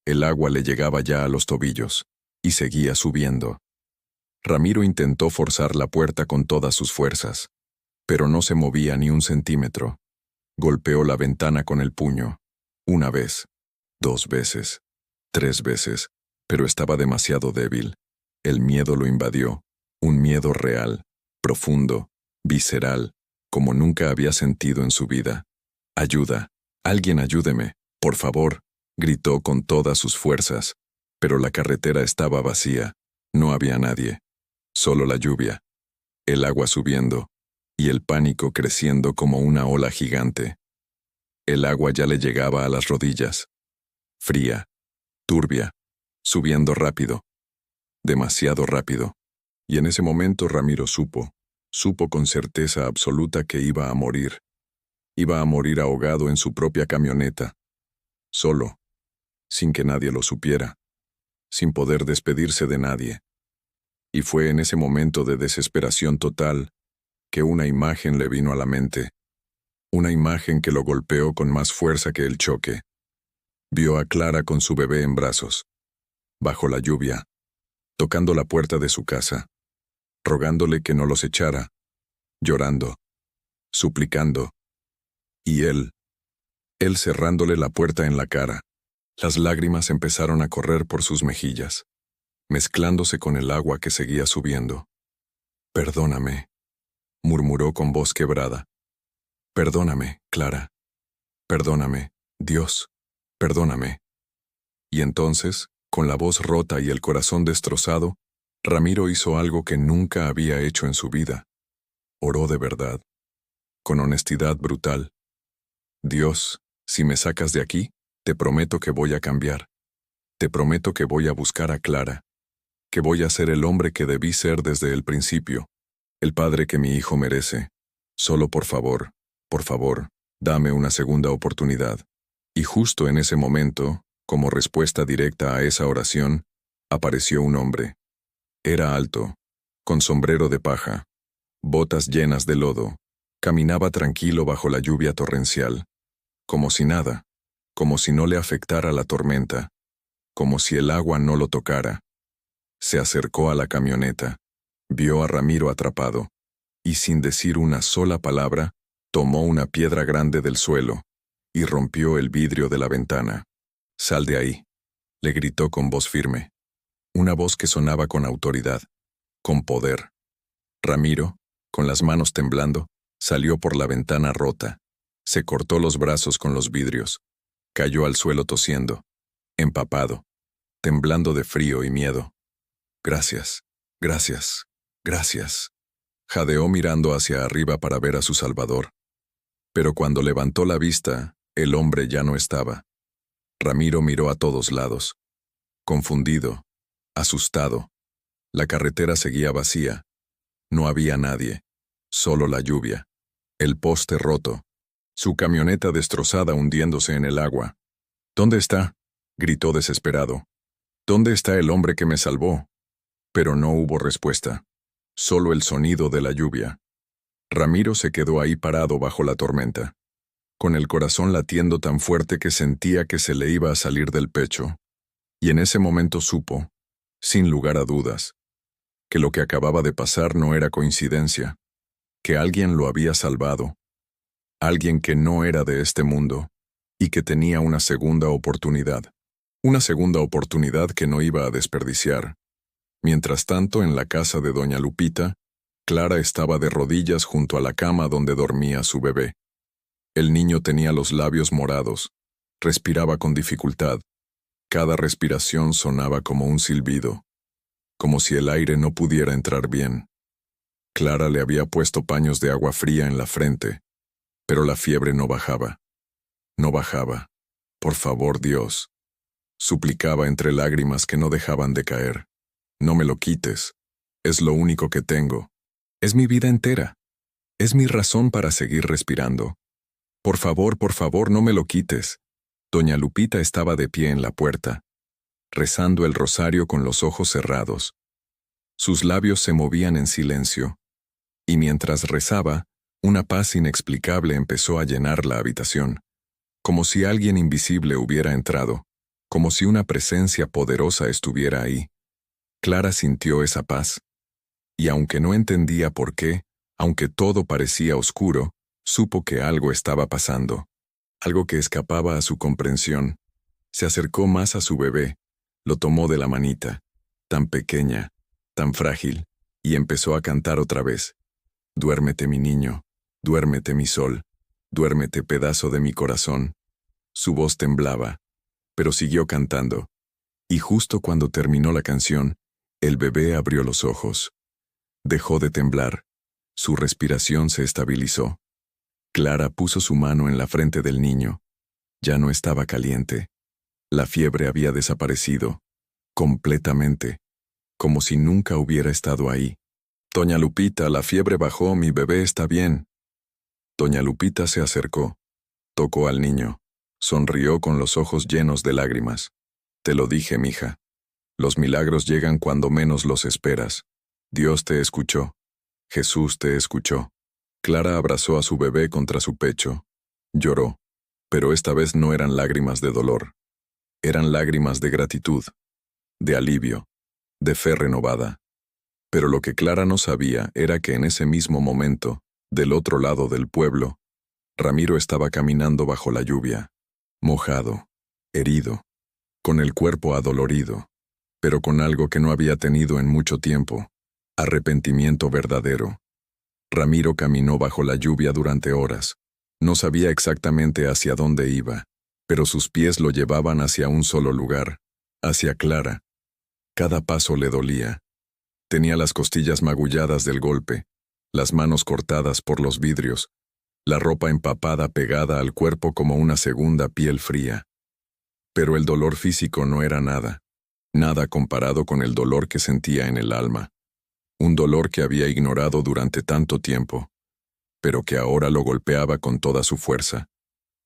El agua le llegaba ya a los tobillos, y seguía subiendo. Ramiro intentó forzar la puerta con todas sus fuerzas, pero no se movía ni un centímetro. Golpeó la ventana con el puño. Una vez, 2 veces, 3 veces, pero estaba demasiado débil. El miedo lo invadió, un miedo real, profundo, visceral, como nunca había sentido en su vida. «Ayuda, alguien ayúdeme, por favor», gritó con todas sus fuerzas, pero la carretera estaba vacía, no había nadie, solo la lluvia, el agua subiendo, y el pánico creciendo como una ola gigante. El agua ya le llegaba a las rodillas, fría, turbia, subiendo rápido, demasiado rápido. Y en ese momento Ramiro supo con certeza absoluta que iba a morir. Iba a morir ahogado en su propia camioneta, solo, sin que nadie lo supiera, sin poder despedirse de nadie. Y fue en ese momento de desesperación total que una imagen le vino a la mente, una imagen que lo golpeó con más fuerza que el choque. Vio a Clara con su bebé en brazos, bajo la lluvia, tocando la puerta de su casa, rogándole que no los echara, llorando, suplicando, y él cerrándole la puerta en la cara. Las lágrimas empezaron a correr por sus mejillas, mezclándose con el agua que seguía subiendo. «Perdóname», murmuró con voz quebrada. «Perdóname, Clara. Perdóname, Dios. Perdóname». Y entonces, con la voz rota y el corazón destrozado, Ramiro hizo algo que nunca había hecho en su vida. Oró de verdad, con honestidad brutal. «Dios, si me sacas de aquí, te prometo que voy a cambiar. Te prometo que voy a buscar a Clara, que voy a ser el hombre que debí ser desde el principio, el padre que mi hijo merece. Solo por favor, dame una segunda oportunidad». Y justo en ese momento, como respuesta directa a esa oración, apareció un hombre. Era alto, con sombrero de paja, botas llenas de lodo, caminaba tranquilo bajo la lluvia torrencial, como si nada, como si no le afectara la tormenta, como si el agua no lo tocara. Se acercó a la camioneta, vio a Ramiro atrapado, y sin decir una sola palabra, tomó una piedra grande del suelo y rompió el vidrio de la ventana. «Sal de ahí», le gritó con voz firme, una voz que sonaba con autoridad, con poder. Ramiro, con las manos temblando, salió por la ventana rota, se cortó los brazos con los vidrios, cayó al suelo tosiendo, empapado, temblando de frío y miedo. «Gracias, gracias, gracias», jadeó mirando hacia arriba para ver a su salvador. Pero cuando levantó la vista, el hombre ya no estaba. Ramiro miró a todos lados, confundido, asustado. La carretera seguía vacía. No había nadie, solo la lluvia, el poste roto, su camioneta destrozada hundiéndose en el agua. «¿Dónde está?», gritó desesperado. «¿Dónde está el hombre que me salvó?». Pero no hubo respuesta, solo el sonido de la lluvia. Ramiro se quedó ahí parado bajo la tormenta, con el corazón latiendo tan fuerte que sentía que se le iba a salir del pecho. Y en ese momento supo, sin lugar a dudas, que lo que acababa de pasar no era coincidencia, que alguien lo había salvado, alguien que no era de este mundo, y que tenía una segunda oportunidad que no iba a desperdiciar. Mientras tanto, en la casa de doña Lupita, Clara estaba de rodillas junto a la cama donde dormía su bebé. El niño tenía los labios morados, respiraba con dificultad, Cada respiración sonaba como un silbido, como si el aire no pudiera entrar bien. Clara le había puesto paños de agua fría en la frente, pero la fiebre no bajaba. No bajaba. Por favor, Dios. Suplicaba entre lágrimas que no dejaban de caer. No me lo quites. Es lo único que tengo. Es mi vida entera. Es mi razón para seguir respirando. Por favor, no me lo quites. Doña Lupita estaba de pie en la puerta, rezando el rosario con los ojos cerrados. Sus labios se movían en silencio, y mientras rezaba, una paz inexplicable empezó a llenar la habitación, como si alguien invisible hubiera entrado, como si una presencia poderosa estuviera ahí. Clara sintió esa paz, y aunque no entendía por qué, aunque todo parecía oscuro, supo que algo estaba pasando, algo que escapaba a su comprensión. Se acercó más a su bebé, lo tomó de la manita, tan pequeña, tan frágil, y empezó a cantar otra vez. Duérmete, mi niño, duérmete, mi sol, duérmete, pedazo de mi corazón. Su voz temblaba, pero siguió cantando, y justo cuando terminó la canción, el bebé abrió los ojos. Dejó de temblar, su respiración se estabilizó. Clara puso su mano en la frente del niño. Ya no estaba caliente. La fiebre había desaparecido, completamente, como si nunca hubiera estado ahí. Doña Lupita, la fiebre bajó, mi bebé está bien. Doña Lupita se acercó, tocó al niño, sonrió con los ojos llenos de lágrimas. Te lo dije, mija. Los milagros llegan cuando menos los esperas. Dios te escuchó. Jesús te escuchó. Clara abrazó a su bebé contra su pecho. Lloró, pero esta vez no eran lágrimas de dolor. Eran lágrimas de gratitud, de alivio, de fe renovada. Pero lo que Clara no sabía era que en ese mismo momento, del otro lado del pueblo, Ramiro estaba caminando bajo la lluvia, mojado, herido, con el cuerpo adolorido, pero con algo que no había tenido en mucho tiempo, arrepentimiento verdadero. Ramiro caminó bajo la lluvia durante horas. No sabía exactamente hacia dónde iba, pero sus pies lo llevaban hacia un solo lugar, hacia Clara. Cada paso le dolía. Tenía las costillas magulladas del golpe, las manos cortadas por los vidrios, la ropa empapada pegada al cuerpo como una segunda piel fría. Pero el dolor físico no era nada, nada comparado con el dolor que sentía en el alma. Un dolor que había ignorado durante tanto tiempo, pero que ahora lo golpeaba con toda su fuerza,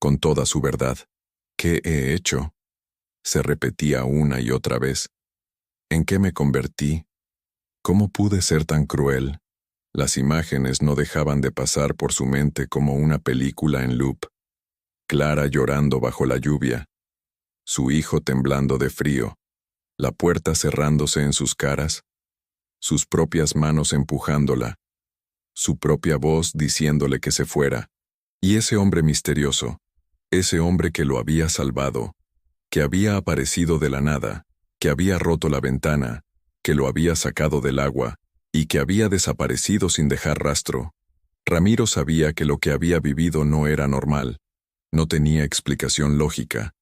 con toda su verdad. ¿Qué he hecho?, se repetía una y otra vez. ¿En qué me convertí? ¿Cómo pude ser tan cruel? Las imágenes no dejaban de pasar por su mente como una película en loop. Clara llorando bajo la lluvia, su hijo temblando de frío, la puerta cerrándose en sus caras, sus propias manos empujándola, su propia voz diciéndole que se fuera, y ese hombre misterioso, ese hombre que lo había salvado, que había aparecido de la nada, que había roto la ventana, que lo había sacado del agua, y que había desaparecido sin dejar rastro. Ramiro sabía que lo que había vivido no era normal, no tenía explicación lógica,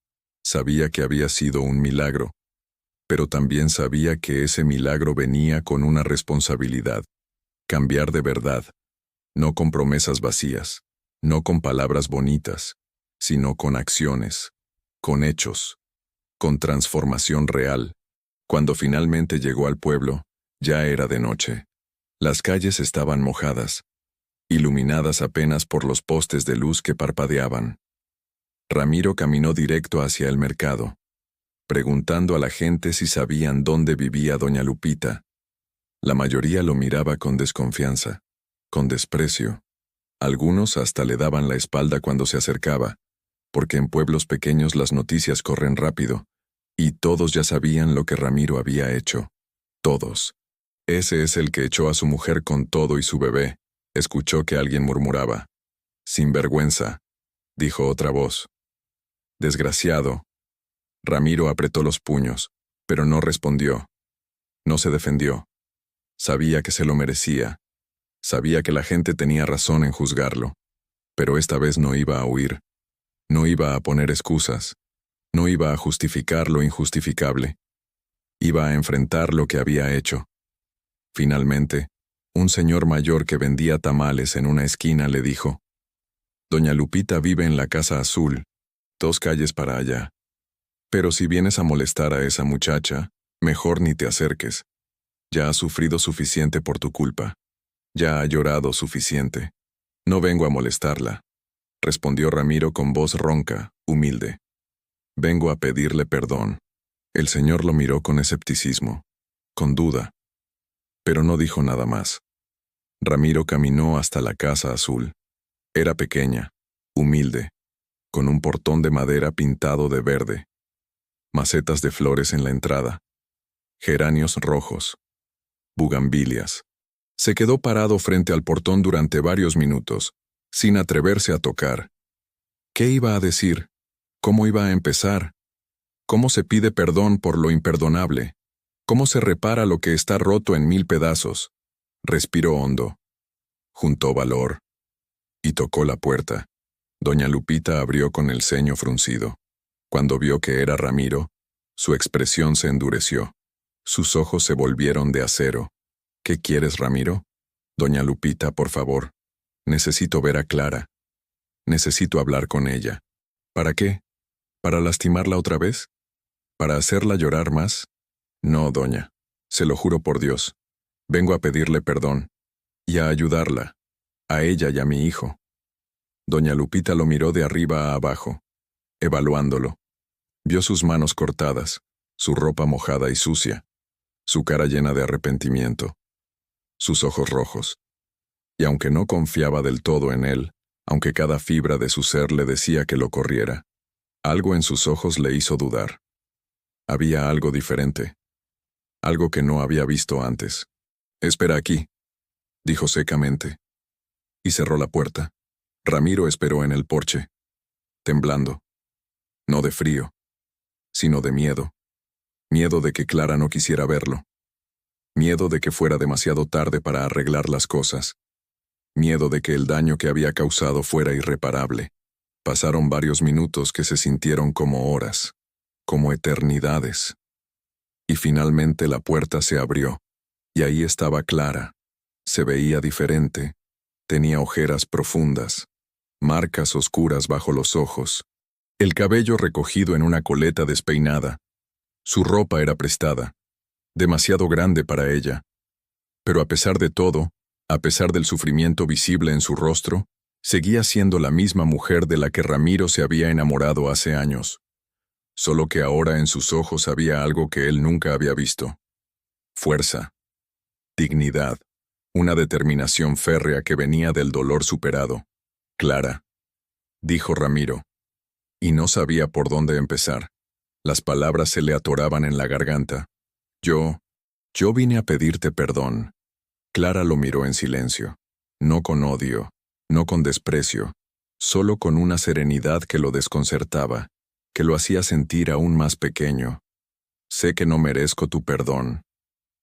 sabía que había sido un milagro, pero también sabía que ese milagro venía con una responsabilidad: cambiar de verdad, no con promesas vacías, no con palabras bonitas, sino con acciones, con hechos, con transformación real. Cuando finalmente llegó al pueblo, ya era de noche. Las calles estaban mojadas, iluminadas apenas por los postes de luz que parpadeaban. Ramiro caminó directo hacia el mercado, preguntando a la gente si sabían dónde vivía doña Lupita. La mayoría lo miraba con desconfianza, con desprecio. Algunos hasta le daban la espalda cuando se acercaba, porque en pueblos pequeños las noticias corren rápido, y todos ya sabían lo que Ramiro había hecho. Todos. Ese es el que echó a su mujer con todo y su bebé, escuchó que alguien murmuraba. Sinvergüenza, dijo otra voz. Desgraciado. Ramiro apretó los puños, pero no respondió. No se defendió. Sabía que se lo merecía. Sabía que la gente tenía razón en juzgarlo. Pero esta vez no iba a huir. No iba a poner excusas. No iba a justificar lo injustificable. Iba a enfrentar lo que había hecho. Finalmente, un señor mayor que vendía tamales en una esquina le dijo: «Doña Lupita vive en la Casa Azul, 2 calles para allá. Pero si vienes a molestar a esa muchacha, mejor ni te acerques. Ya ha sufrido suficiente por tu culpa. Ya ha llorado suficiente. No vengo a molestarla», respondió Ramiro con voz ronca, humilde. «Vengo a pedirle perdón». El señor lo miró con escepticismo, con duda, pero no dijo nada más. Ramiro caminó hasta la Casa Azul. Era pequeña, humilde, con un portón de madera pintado de verde, macetas de flores en la entrada, geranios rojos, bugambilias. Se quedó parado frente al portón durante varios minutos, sin atreverse a tocar. ¿Qué iba a decir? ¿Cómo iba a empezar? ¿Cómo se pide perdón por lo imperdonable? ¿Cómo se repara lo que está roto en 1000 pedazos? Respiró hondo. Juntó valor. Y tocó la puerta. Doña Lupita abrió con el ceño fruncido. Cuando vio que era Ramiro, su expresión se endureció. Sus ojos se volvieron de acero. «¿Qué quieres, Ramiro?» «Doña Lupita, por favor. Necesito ver a Clara. Necesito hablar con ella». «¿Para qué? ¿Para lastimarla otra vez? ¿Para hacerla llorar más?» «No, doña. Se lo juro por Dios. Vengo a pedirle perdón. Y a ayudarla. A ella y a mi hijo». Doña Lupita lo miró de arriba a abajo, evaluándolo. Vio sus manos cortadas, su ropa mojada y sucia, su cara llena de arrepentimiento, sus ojos rojos. Y aunque no confiaba del todo en él, aunque cada fibra de su ser le decía que lo corriera, algo en sus ojos le hizo dudar. Había algo diferente, algo que no había visto antes. «Espera aquí», dijo secamente, y cerró la puerta. Ramiro esperó en el porche, temblando, no de frío, sino de miedo. Miedo de que Clara no quisiera verlo. Miedo de que fuera demasiado tarde para arreglar las cosas. Miedo de que el daño que había causado fuera irreparable. Pasaron varios minutos que se sintieron como horas, como eternidades. Y finalmente la puerta se abrió, y ahí estaba Clara. Se veía diferente. Tenía ojeras profundas, marcas oscuras bajo los ojos, el cabello recogido en una coleta despeinada. Su ropa era prestada, demasiado grande para ella. Pero a pesar de todo, a pesar del sufrimiento visible en su rostro, seguía siendo la misma mujer de la que Ramiro se había enamorado hace años. Solo que ahora en sus ojos había algo que él nunca había visto. Fuerza, dignidad, una determinación férrea que venía del dolor superado. «Clara», dijo Ramiro, y no sabía por dónde empezar. Las palabras se le atoraban en la garganta. Yo vine a pedirte perdón». Clara lo miró en silencio, no con odio, no con desprecio, solo con una serenidad que lo desconcertaba, que lo hacía sentir aún más pequeño. «Sé que no merezco tu perdón»,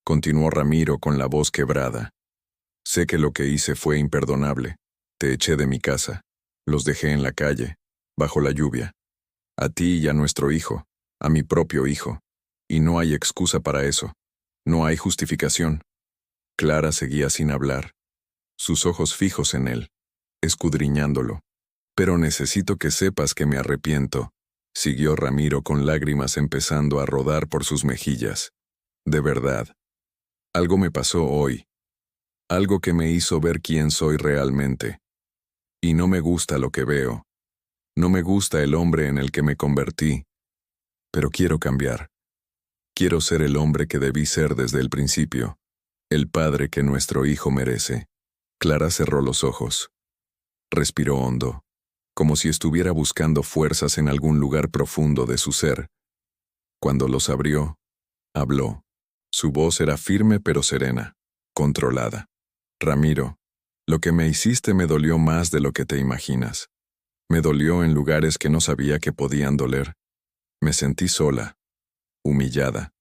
continuó Ramiro con la voz quebrada. «Sé que lo que hice fue imperdonable. Te eché de mi casa, los dejé en la calle, bajo la lluvia. A ti y a nuestro hijo, a mi propio hijo. Y no hay excusa para eso. No hay justificación». Clara seguía sin hablar, sus ojos fijos en él, escudriñándolo. «Pero necesito que sepas que me arrepiento», siguió Ramiro con lágrimas empezando a rodar por sus mejillas. «De verdad. Algo me pasó hoy. Algo que me hizo ver quién soy realmente. Y no me gusta lo que veo. No me gusta el hombre en el que me convertí. Pero quiero cambiar. Quiero ser el hombre que debí ser desde el principio. El padre que nuestro hijo merece». Clara cerró los ojos. Respiró hondo, como si estuviera buscando fuerzas en algún lugar profundo de su ser. Cuando los abrió, habló. Su voz era firme pero serena, controlada. «Ramiro, lo que me hiciste me dolió más de lo que te imaginas. Me dolió en lugares que no sabía que podían doler. Me sentí sola, humillada,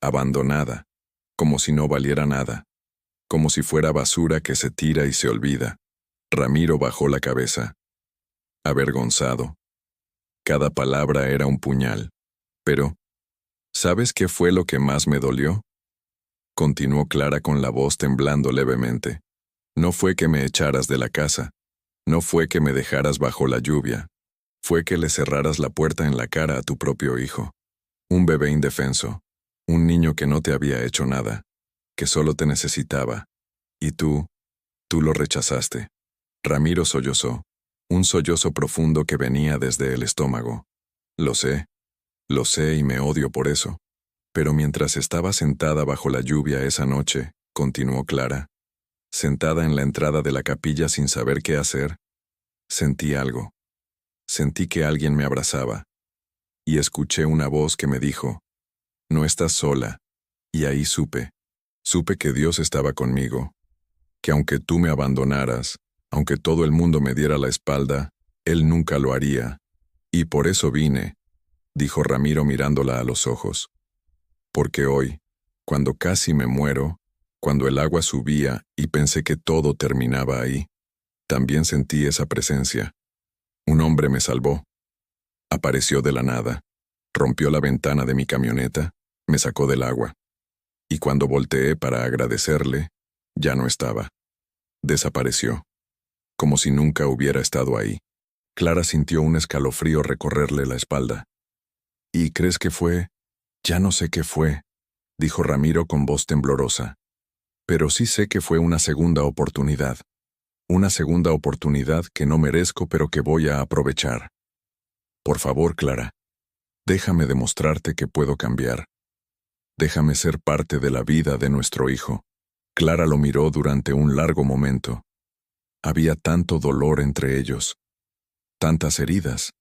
abandonada, como si no valiera nada, como si fuera basura que se tira y se olvida». Ramiro bajó la cabeza, avergonzado. Cada palabra era un puñal. Pero, ¿sabes qué fue lo que más me dolió? Continuó Clara con la voz temblando levemente. No fue que me echaras de la casa. No fue que me dejaras bajo la lluvia. Fue que le cerraras la puerta en la cara a tu propio hijo. Un bebé indefenso. Un niño que no te había hecho nada. Que solo te necesitaba. Y tú lo rechazaste. Ramiro sollozó. Un sollozo profundo que venía desde el estómago. Lo sé y me odio por eso. Pero mientras estaba sentada bajo la lluvia esa noche, continuó Clara, sentada en la entrada de la capilla sin saber qué hacer, sentí algo. Sentí que alguien me abrazaba. Y escuché una voz que me dijo, no estás sola. Y ahí supe que Dios estaba conmigo, que aunque tú me abandonaras, aunque todo el mundo me diera la espalda, Él nunca lo haría. Y por eso vine, dijo Ramiro mirándola a los ojos. Porque hoy, cuando casi me muero, cuando el agua subía y pensé que todo terminaba ahí, también sentí esa presencia. Un hombre me salvó. Apareció de la nada, rompió la ventana de mi camioneta, me sacó del agua. Y cuando volteé para agradecerle, ya no estaba. Desapareció, como si nunca hubiera estado ahí. Clara sintió un escalofrío recorrerle la espalda. ¿Y crees que fue? Ya no sé qué fue, dijo Ramiro con voz temblorosa. Pero sí sé que fue una segunda oportunidad. Una segunda oportunidad que no merezco pero que voy a aprovechar. Por favor, Clara, déjame demostrarte que puedo cambiar. Déjame ser parte de la vida de nuestro hijo. Clara lo miró durante un largo momento. Había tanto dolor entre ellos, tantas heridas,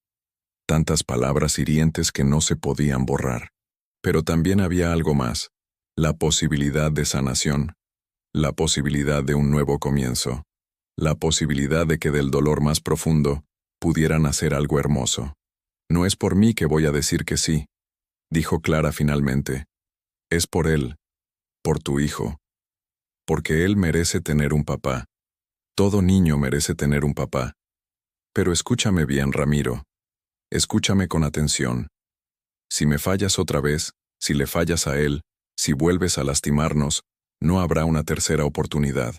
tantas palabras hirientes que no se podían borrar. Pero también había algo más, la posibilidad de sanación, la posibilidad de un nuevo comienzo, la posibilidad de que del dolor más profundo pudieran hacer algo hermoso. No es por mí que voy a decir que sí, dijo Clara finalmente. Es por él, por tu hijo, porque él merece tener un papá. Todo niño merece tener un papá. Pero escúchame bien, Ramiro. Escúchame con atención. Si me fallas otra vez, si le fallas a él, si vuelves a lastimarnos, no habrá una tercera oportunidad.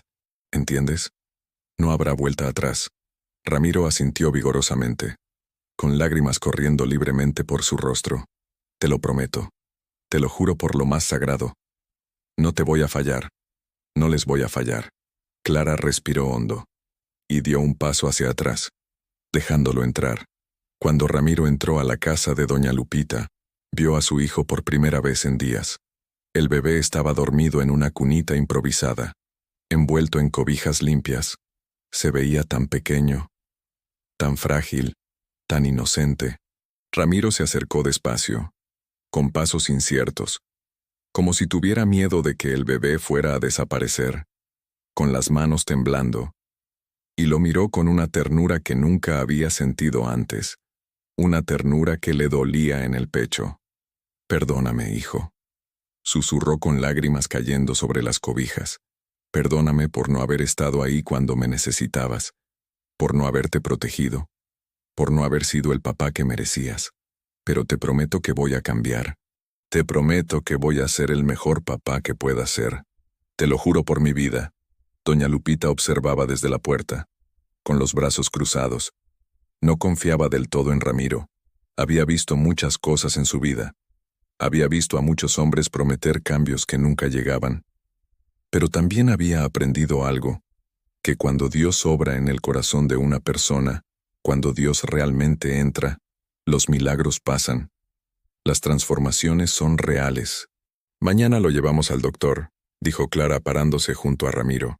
¿Entiendes? No habrá vuelta atrás. Ramiro asintió vigorosamente, con lágrimas corriendo libremente por su rostro. Te lo prometo. Te lo juro por lo más sagrado. No te voy a fallar. No les voy a fallar. Clara respiró hondo y dio un paso hacia atrás, dejándolo entrar. Cuando Ramiro entró a la casa de doña Lupita, vio a su hijo por primera vez en días. El bebé estaba dormido en una cunita improvisada, envuelto en cobijas limpias. Se veía tan pequeño, tan frágil, tan inocente. Ramiro se acercó despacio, con pasos inciertos, como si tuviera miedo de que el bebé fuera a desaparecer, con las manos temblando, y lo miró con una ternura que nunca había sentido antes, una ternura que le dolía en el pecho. Perdóname, hijo, susurró con lágrimas cayendo sobre las cobijas. Perdóname por no haber estado ahí cuando me necesitabas, por no haberte protegido, por no haber sido el papá que merecías. Pero te prometo que voy a cambiar. Te prometo que voy a ser el mejor papá que pueda ser. Te lo juro por mi vida. Doña Lupita observaba desde la puerta, con los brazos cruzados. No confiaba del todo en Ramiro. Había visto muchas cosas en su vida. Había visto a muchos hombres prometer cambios que nunca llegaban. Pero también había aprendido algo, que cuando Dios obra en el corazón de una persona, cuando Dios realmente entra, los milagros pasan. Las transformaciones son reales. Mañana lo llevamos al doctor, dijo Clara parándose junto a Ramiro.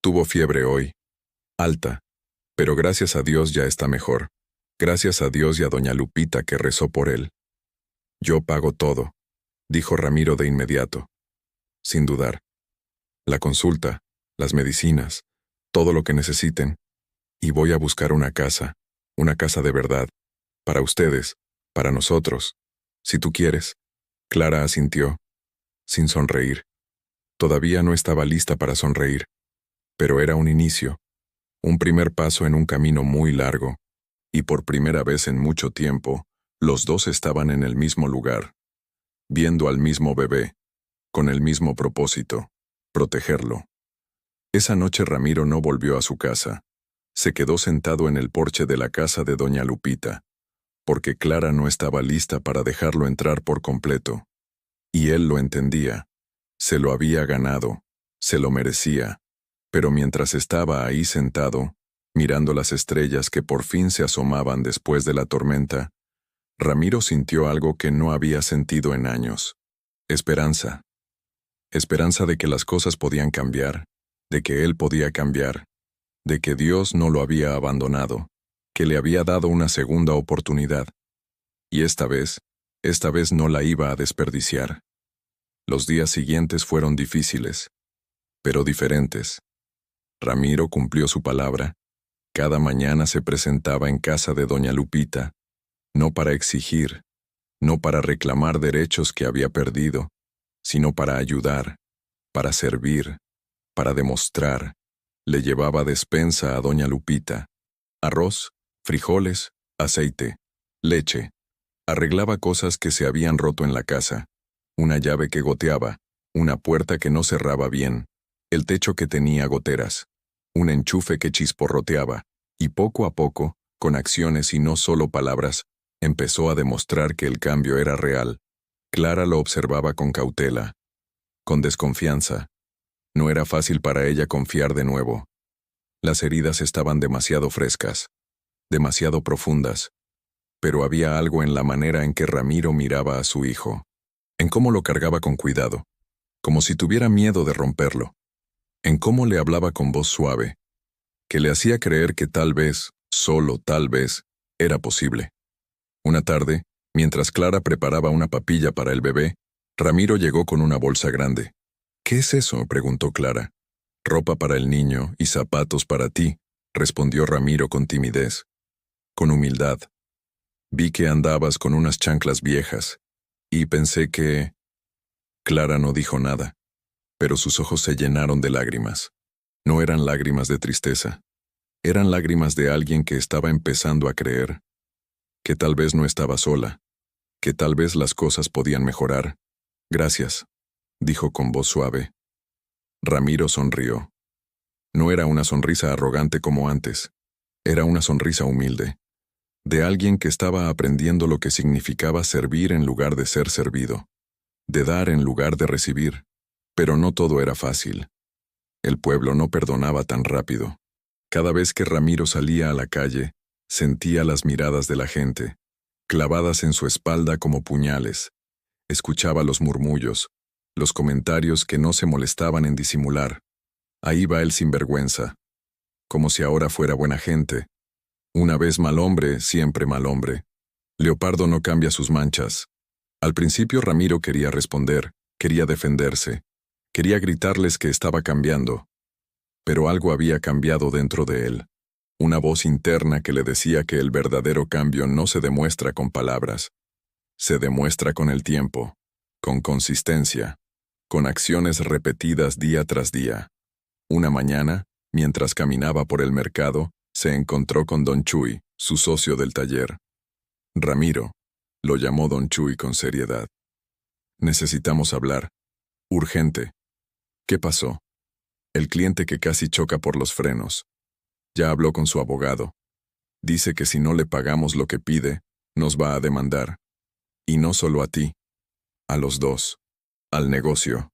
Tuvo fiebre hoy, alta, pero gracias a Dios ya está mejor. Gracias a Dios y a doña Lupita que rezó por él. Yo pago todo, dijo Ramiro de inmediato, sin dudar. La consulta, las medicinas, todo lo que necesiten. Y voy a buscar una casa de verdad, para ustedes, para nosotros, si tú quieres. Clara asintió, sin sonreír. Todavía no estaba lista para sonreír, pero era un inicio, un primer paso en un camino muy largo, y por primera vez en mucho tiempo, los dos estaban en el mismo lugar, viendo al mismo bebé, con el mismo propósito, protegerlo. Esa noche Ramiro no volvió a su casa. Se quedó sentado en el porche de la casa de doña Lupita, porque Clara no estaba lista para dejarlo entrar por completo. Y él lo entendía. Se lo había ganado, se lo merecía. Pero mientras estaba ahí sentado, mirando las estrellas que por fin se asomaban después de la tormenta, Ramiro sintió algo que no había sentido en años. Esperanza. Esperanza de que las cosas podían cambiar, de que él podía cambiar, de que Dios no lo había abandonado, que le había dado una segunda oportunidad. Y esta vez no la iba a desperdiciar. Los días siguientes fueron difíciles, pero diferentes. Ramiro cumplió su palabra. Cada mañana se presentaba en casa de doña Lupita, no para exigir, no para reclamar derechos que había perdido, sino para ayudar, para servir, para demostrar. Le llevaba despensa a doña Lupita: arroz, frijoles, aceite, leche. Arreglaba cosas que se habían roto en la casa: una llave que goteaba, una puerta que no cerraba bien, el techo que tenía goteras, un enchufe que chisporroteaba, y poco a poco, con acciones y no solo palabras, empezó a demostrar que el cambio era real. Clara lo observaba con cautela, con desconfianza. No era fácil para ella confiar de nuevo. Las heridas estaban demasiado frescas, demasiado profundas, pero había algo en la manera en que Ramiro miraba a su hijo, en cómo lo cargaba con cuidado, como si tuviera miedo de romperlo, en cómo le hablaba con voz suave, que le hacía creer que tal vez, solo tal vez, era posible. Una tarde, mientras Clara preparaba una papilla para el bebé, Ramiro llegó con una bolsa grande. «¿Qué es eso?», preguntó Clara. «Ropa para el niño y zapatos para ti», respondió Ramiro con timidez, con humildad. «Vi que andabas con unas chanclas viejas, y pensé que...». Clara no dijo nada, pero sus ojos se llenaron de lágrimas. No eran lágrimas de tristeza, eran lágrimas de alguien que estaba empezando a creer, que tal vez no estaba sola, que tal vez las cosas podían mejorar. «Gracias», dijo con voz suave. Ramiro sonrió. No era una sonrisa arrogante como antes, era una sonrisa humilde, de alguien que estaba aprendiendo lo que significaba servir en lugar de ser servido, de dar en lugar de recibir. Pero no todo era fácil. El pueblo no perdonaba tan rápido. Cada vez que Ramiro salía a la calle, sentía las miradas de la gente, clavadas en su espalda como puñales. Escuchaba los murmullos, los comentarios que no se molestaban en disimular. Ahí va el sinvergüenza. Como si ahora fuera buena gente. Una vez mal hombre, siempre mal hombre. Leopardo no cambia sus manchas. Al principio Ramiro quería responder, quería defenderse, quería gritarles que estaba cambiando. Pero algo había cambiado dentro de él. Una voz interna que le decía que el verdadero cambio no se demuestra con palabras. Se demuestra con el tiempo, con consistencia, con acciones repetidas día tras día. Una mañana, mientras caminaba por el mercado, se encontró con don Chuy, su socio del taller. «Ramiro», lo llamó don Chuy con seriedad. «Necesitamos hablar. Urgente». «¿Qué pasó?». «El cliente que casi choca por los frenos. Ya habló con su abogado. Dice que si no le pagamos lo que pide, nos va a demandar. Y no solo a ti, a los dos, al negocio».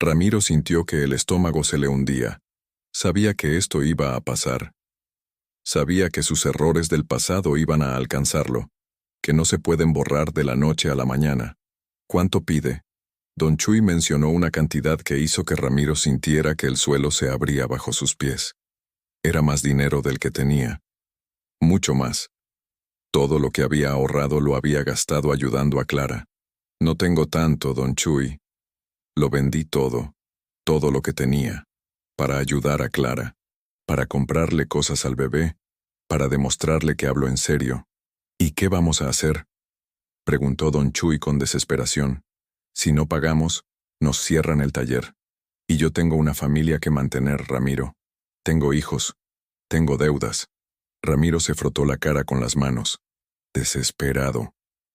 Ramiro sintió que el estómago se le hundía. Sabía que esto iba a pasar. Sabía que sus errores del pasado iban a alcanzarlo, que no se pueden borrar de la noche a la mañana. «¿Cuánto pide?». Don Chuy mencionó una cantidad que hizo que Ramiro sintiera que el suelo se abría bajo sus pies. Era más dinero del que tenía. Mucho más. Todo lo que había ahorrado lo había gastado ayudando a Clara. «No tengo tanto, don Chuy. Lo vendí todo, todo lo que tenía, para ayudar a Clara, para comprarle cosas al bebé, para demostrarle que hablo en serio». «¿Y qué vamos a hacer?», preguntó don Chuy con desesperación. «Si no pagamos, nos cierran el taller. Y yo tengo una familia que mantener, Ramiro. Tengo hijos, tengo deudas». Ramiro se frotó la cara con las manos, desesperado.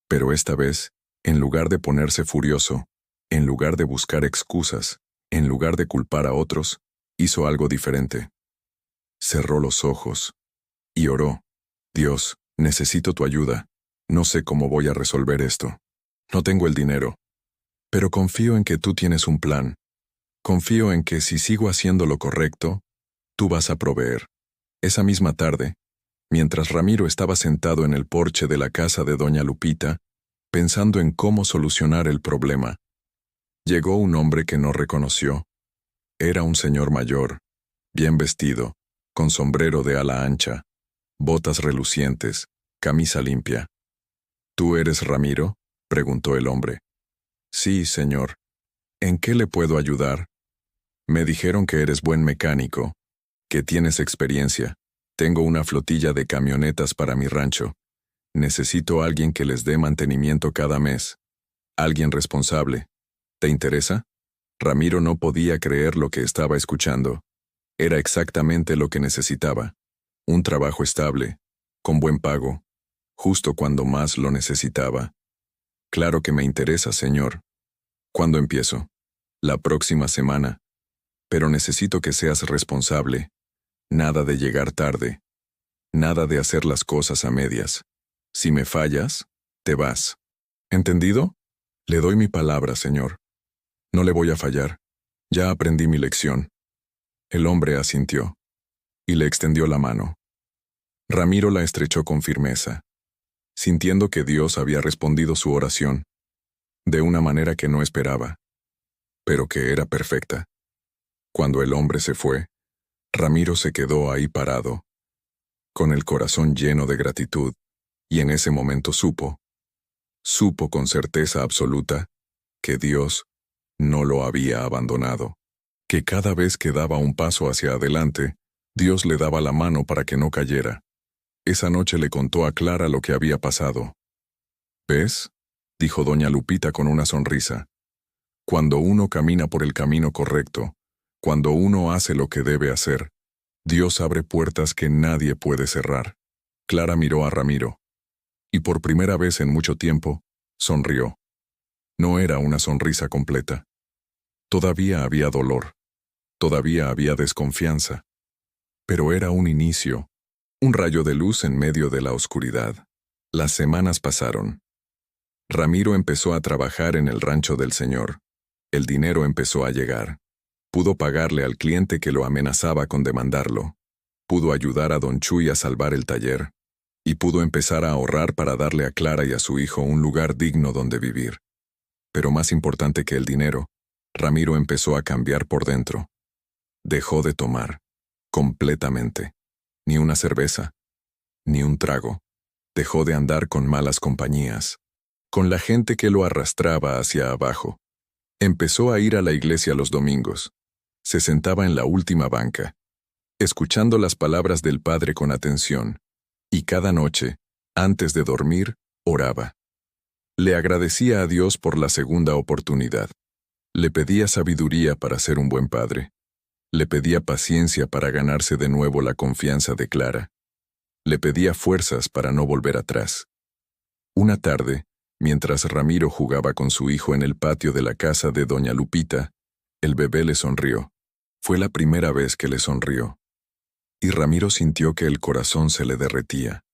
Pero esta vez, en lugar de ponerse furioso, en lugar de buscar excusas, en lugar de culpar a otros, hizo algo diferente. Cerró los ojos y oró. Dios, necesito tu ayuda. No sé cómo voy a resolver esto. No tengo el dinero. Pero confío en que tú tienes un plan. Confío en que si sigo haciendo lo correcto, tú vas a proveer. Esa misma tarde, mientras Ramiro estaba sentado en el porche de la casa de doña Lupita, pensando en cómo solucionar el problema, llegó un hombre que no reconoció. Era un señor mayor, bien vestido, con sombrero de ala ancha, botas relucientes, camisa limpia. ¿Tú eres Ramiro?, preguntó el hombre. Sí, señor. ¿En qué le puedo ayudar? Me dijeron que eres buen mecánico, que tienes experiencia. Tengo una flotilla de camionetas para mi rancho. Necesito a alguien que les dé mantenimiento cada mes. Alguien responsable. ¿Te interesa? Ramiro no podía creer lo que estaba escuchando. Era exactamente lo que necesitaba. Un trabajo estable, con buen pago, justo cuando más lo necesitaba. Claro que me interesa, señor. ¿Cuándo empiezo? La próxima semana. Pero necesito que seas responsable. Nada de llegar tarde. Nada de hacer las cosas a medias. Si me fallas, te vas. ¿Entendido? Le doy mi palabra, señor. No le voy a fallar. Ya aprendí mi lección. El hombre asintió y le extendió la mano. Ramiro la estrechó con firmeza, sintiendo que Dios había respondido su oración, de una manera que no esperaba, pero que era perfecta. Cuando el hombre se fue, Ramiro se quedó ahí parado, con el corazón lleno de gratitud, y en ese momento supo con certeza absoluta, que Dios no lo había abandonado, que cada vez que daba un paso hacia adelante, Dios le daba la mano para que no cayera. Esa noche le contó a Clara lo que había pasado. ¿Ves?, dijo doña Lupita con una sonrisa. Cuando uno camina por el camino correcto, cuando uno hace lo que debe hacer, Dios abre puertas que nadie puede cerrar. Clara miró a Ramiro, y por primera vez en mucho tiempo, sonrió. No era una sonrisa completa. Todavía había dolor, todavía había desconfianza, pero era un inicio, un rayo de luz en medio de la oscuridad. Las semanas pasaron. Ramiro empezó a trabajar en el rancho del señor. El dinero empezó a llegar. Pudo pagarle al cliente que lo amenazaba con demandarlo. Pudo ayudar a don Chuy a salvar el taller. Y pudo empezar a ahorrar para darle a Clara y a su hijo un lugar digno donde vivir. Pero más importante que el dinero, Ramiro empezó a cambiar por dentro. Dejó de tomar. Completamente. Ni una cerveza. Ni un trago. Dejó de andar con malas compañías. Con la gente que lo arrastraba hacia abajo. Empezó a ir a la iglesia los domingos. Se sentaba en la última banca, escuchando las palabras del Padre con atención, y cada noche, antes de dormir, oraba. Le agradecía a Dios por la segunda oportunidad. Le pedía sabiduría para ser un buen padre. Le pedía paciencia para ganarse de nuevo la confianza de Clara. Le pedía fuerzas para no volver atrás. Una tarde, mientras Ramiro jugaba con su hijo en el patio de la casa de doña Lupita, el bebé le sonrió. Fue la primera vez que le sonrió. Y Ramiro sintió que el corazón se le derretía.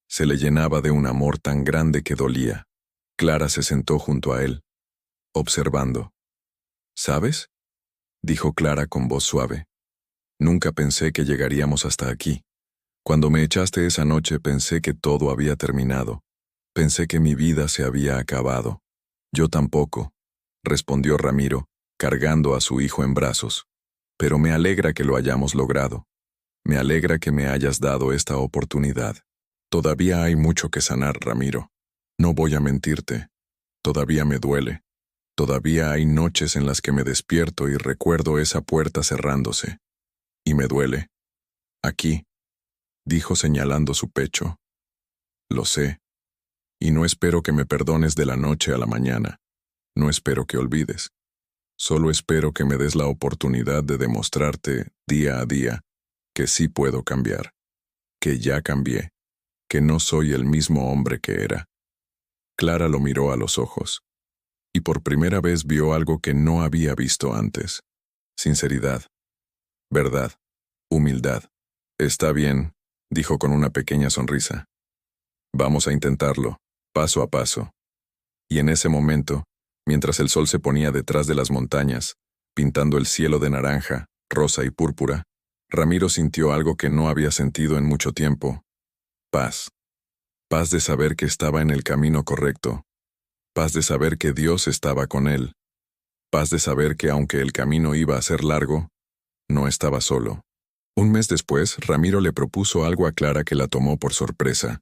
Se le llenaba de un amor tan grande que dolía. Clara se sentó junto a él, observando. ¿Sabes?, dijo Clara con voz suave. Nunca pensé que llegaríamos hasta aquí. Cuando me echaste esa noche pensé que todo había terminado. Pensé que mi vida se había acabado. Yo tampoco, respondió Ramiro, cargando a su hijo en brazos. Pero me alegra que lo hayamos logrado. Me alegra que me hayas dado esta oportunidad. Todavía hay mucho que sanar, Ramiro. No voy a mentirte. Todavía me duele. Todavía hay noches en las que me despierto y recuerdo esa puerta cerrándose. Y me duele. Aquí, dijo señalando su pecho. Lo sé. Y no espero que me perdones de la noche a la mañana. No espero que olvides. Solo espero que me des la oportunidad de demostrarte, día a día, que sí puedo cambiar. que ya cambié, que no soy el mismo hombre que era. Clara lo miró a los ojos, y por primera vez vio algo que no había visto antes. Sinceridad, verdad, humildad. Está bien, dijo con una pequeña sonrisa. Vamos a intentarlo, paso a paso. Y en ese momento, mientras el sol se ponía detrás de las montañas, pintando el cielo de naranja, rosa y púrpura, Ramiro sintió algo que no había sentido en mucho tiempo. Paz. Paz de saber que estaba en el camino correcto. Paz de saber que Dios estaba con él. Paz de saber que aunque el camino iba a ser largo, no estaba solo. Un mes después, Ramiro le propuso algo a Clara que la tomó por sorpresa.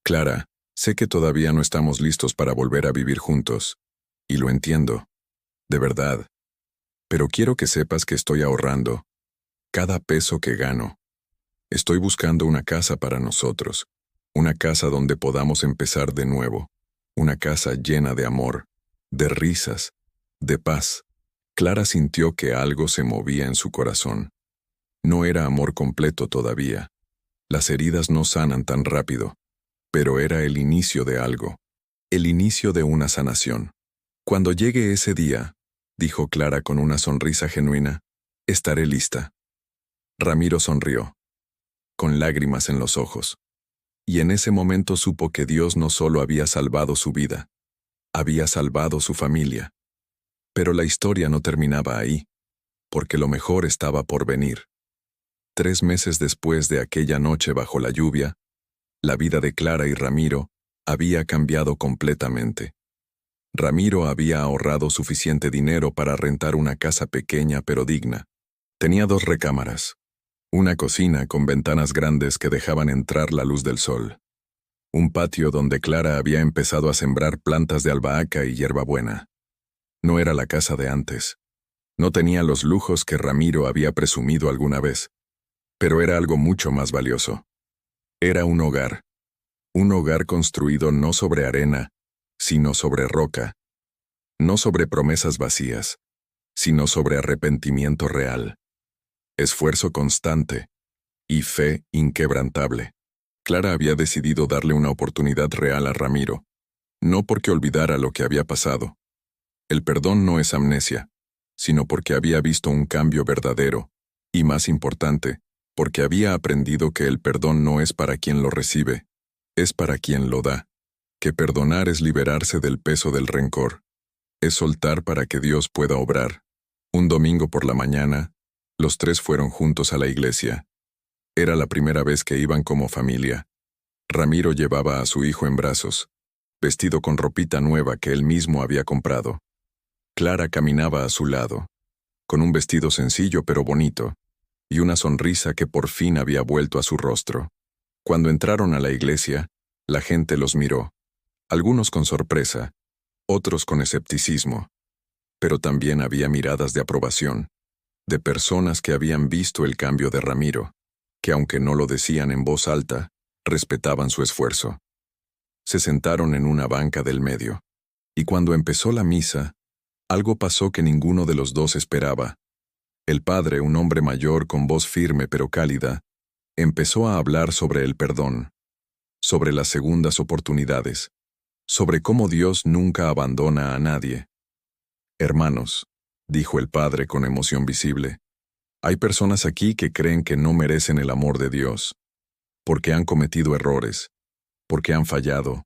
Clara, sé que todavía no estamos listos para volver a vivir juntos. Y lo entiendo. De verdad. Pero quiero que sepas que estoy ahorrando. Cada peso que gano. Estoy buscando una casa para nosotros. Una casa donde podamos empezar de nuevo. Una casa llena de amor, de risas, de paz. Clara sintió que algo se movía en su corazón. No era amor completo todavía. Las heridas no sanan tan rápido. Pero era el inicio de algo. El inicio de una sanación. Cuando llegue ese día, dijo Clara con una sonrisa genuina, estaré lista. Ramiro sonrió, con lágrimas en los ojos. Y en ese momento supo que Dios no solo había salvado su vida, había salvado su familia. Pero la historia no terminaba ahí, porque lo mejor estaba por venir. 3 meses después de aquella noche bajo la lluvia, la vida de Clara y Ramiro había cambiado completamente. Ramiro había ahorrado suficiente dinero para rentar una casa pequeña pero digna. Tenía 2 recámaras, una cocina con ventanas grandes que dejaban entrar la luz del sol, un patio donde Clara había empezado a sembrar plantas de albahaca y hierbabuena. No era la casa de antes. No tenía los lujos que Ramiro había presumido alguna vez, pero era algo mucho más valioso. Era un hogar construido no sobre arena, sino sobre roca, no sobre promesas vacías, sino sobre arrepentimiento real, esfuerzo constante y fe inquebrantable. Clara había decidido darle una oportunidad real a Ramiro, no porque olvidara lo que había pasado. El perdón no es amnesia, sino porque había visto un cambio verdadero, y más importante, porque había aprendido que el perdón no es para quien lo recibe, es para quien lo da, que perdonar es liberarse del peso del rencor, es soltar para que Dios pueda obrar. Un domingo por la mañana, los 3 fueron juntos a la iglesia. Era la primera vez que iban como familia. Ramiro llevaba a su hijo en brazos, vestido con ropita nueva que él mismo había comprado. Clara caminaba a su lado, con un vestido sencillo pero bonito, y una sonrisa que por fin había vuelto a su rostro. Cuando entraron a la iglesia, la gente los miró, algunos con sorpresa, otros con escepticismo, pero también había miradas de aprobación, de personas que habían visto el cambio de Ramiro, que aunque no lo decían en voz alta, respetaban su esfuerzo. Se sentaron en una banca del medio, y cuando empezó la misa, algo pasó que ninguno de los dos esperaba. El padre, un hombre mayor con voz firme pero cálida, empezó a hablar sobre el perdón, sobre las segundas oportunidades, sobre cómo Dios nunca abandona a nadie. Hermanos, dijo el padre con emoción visible, hay personas aquí que creen que no merecen el amor de Dios, porque han cometido errores, porque han fallado,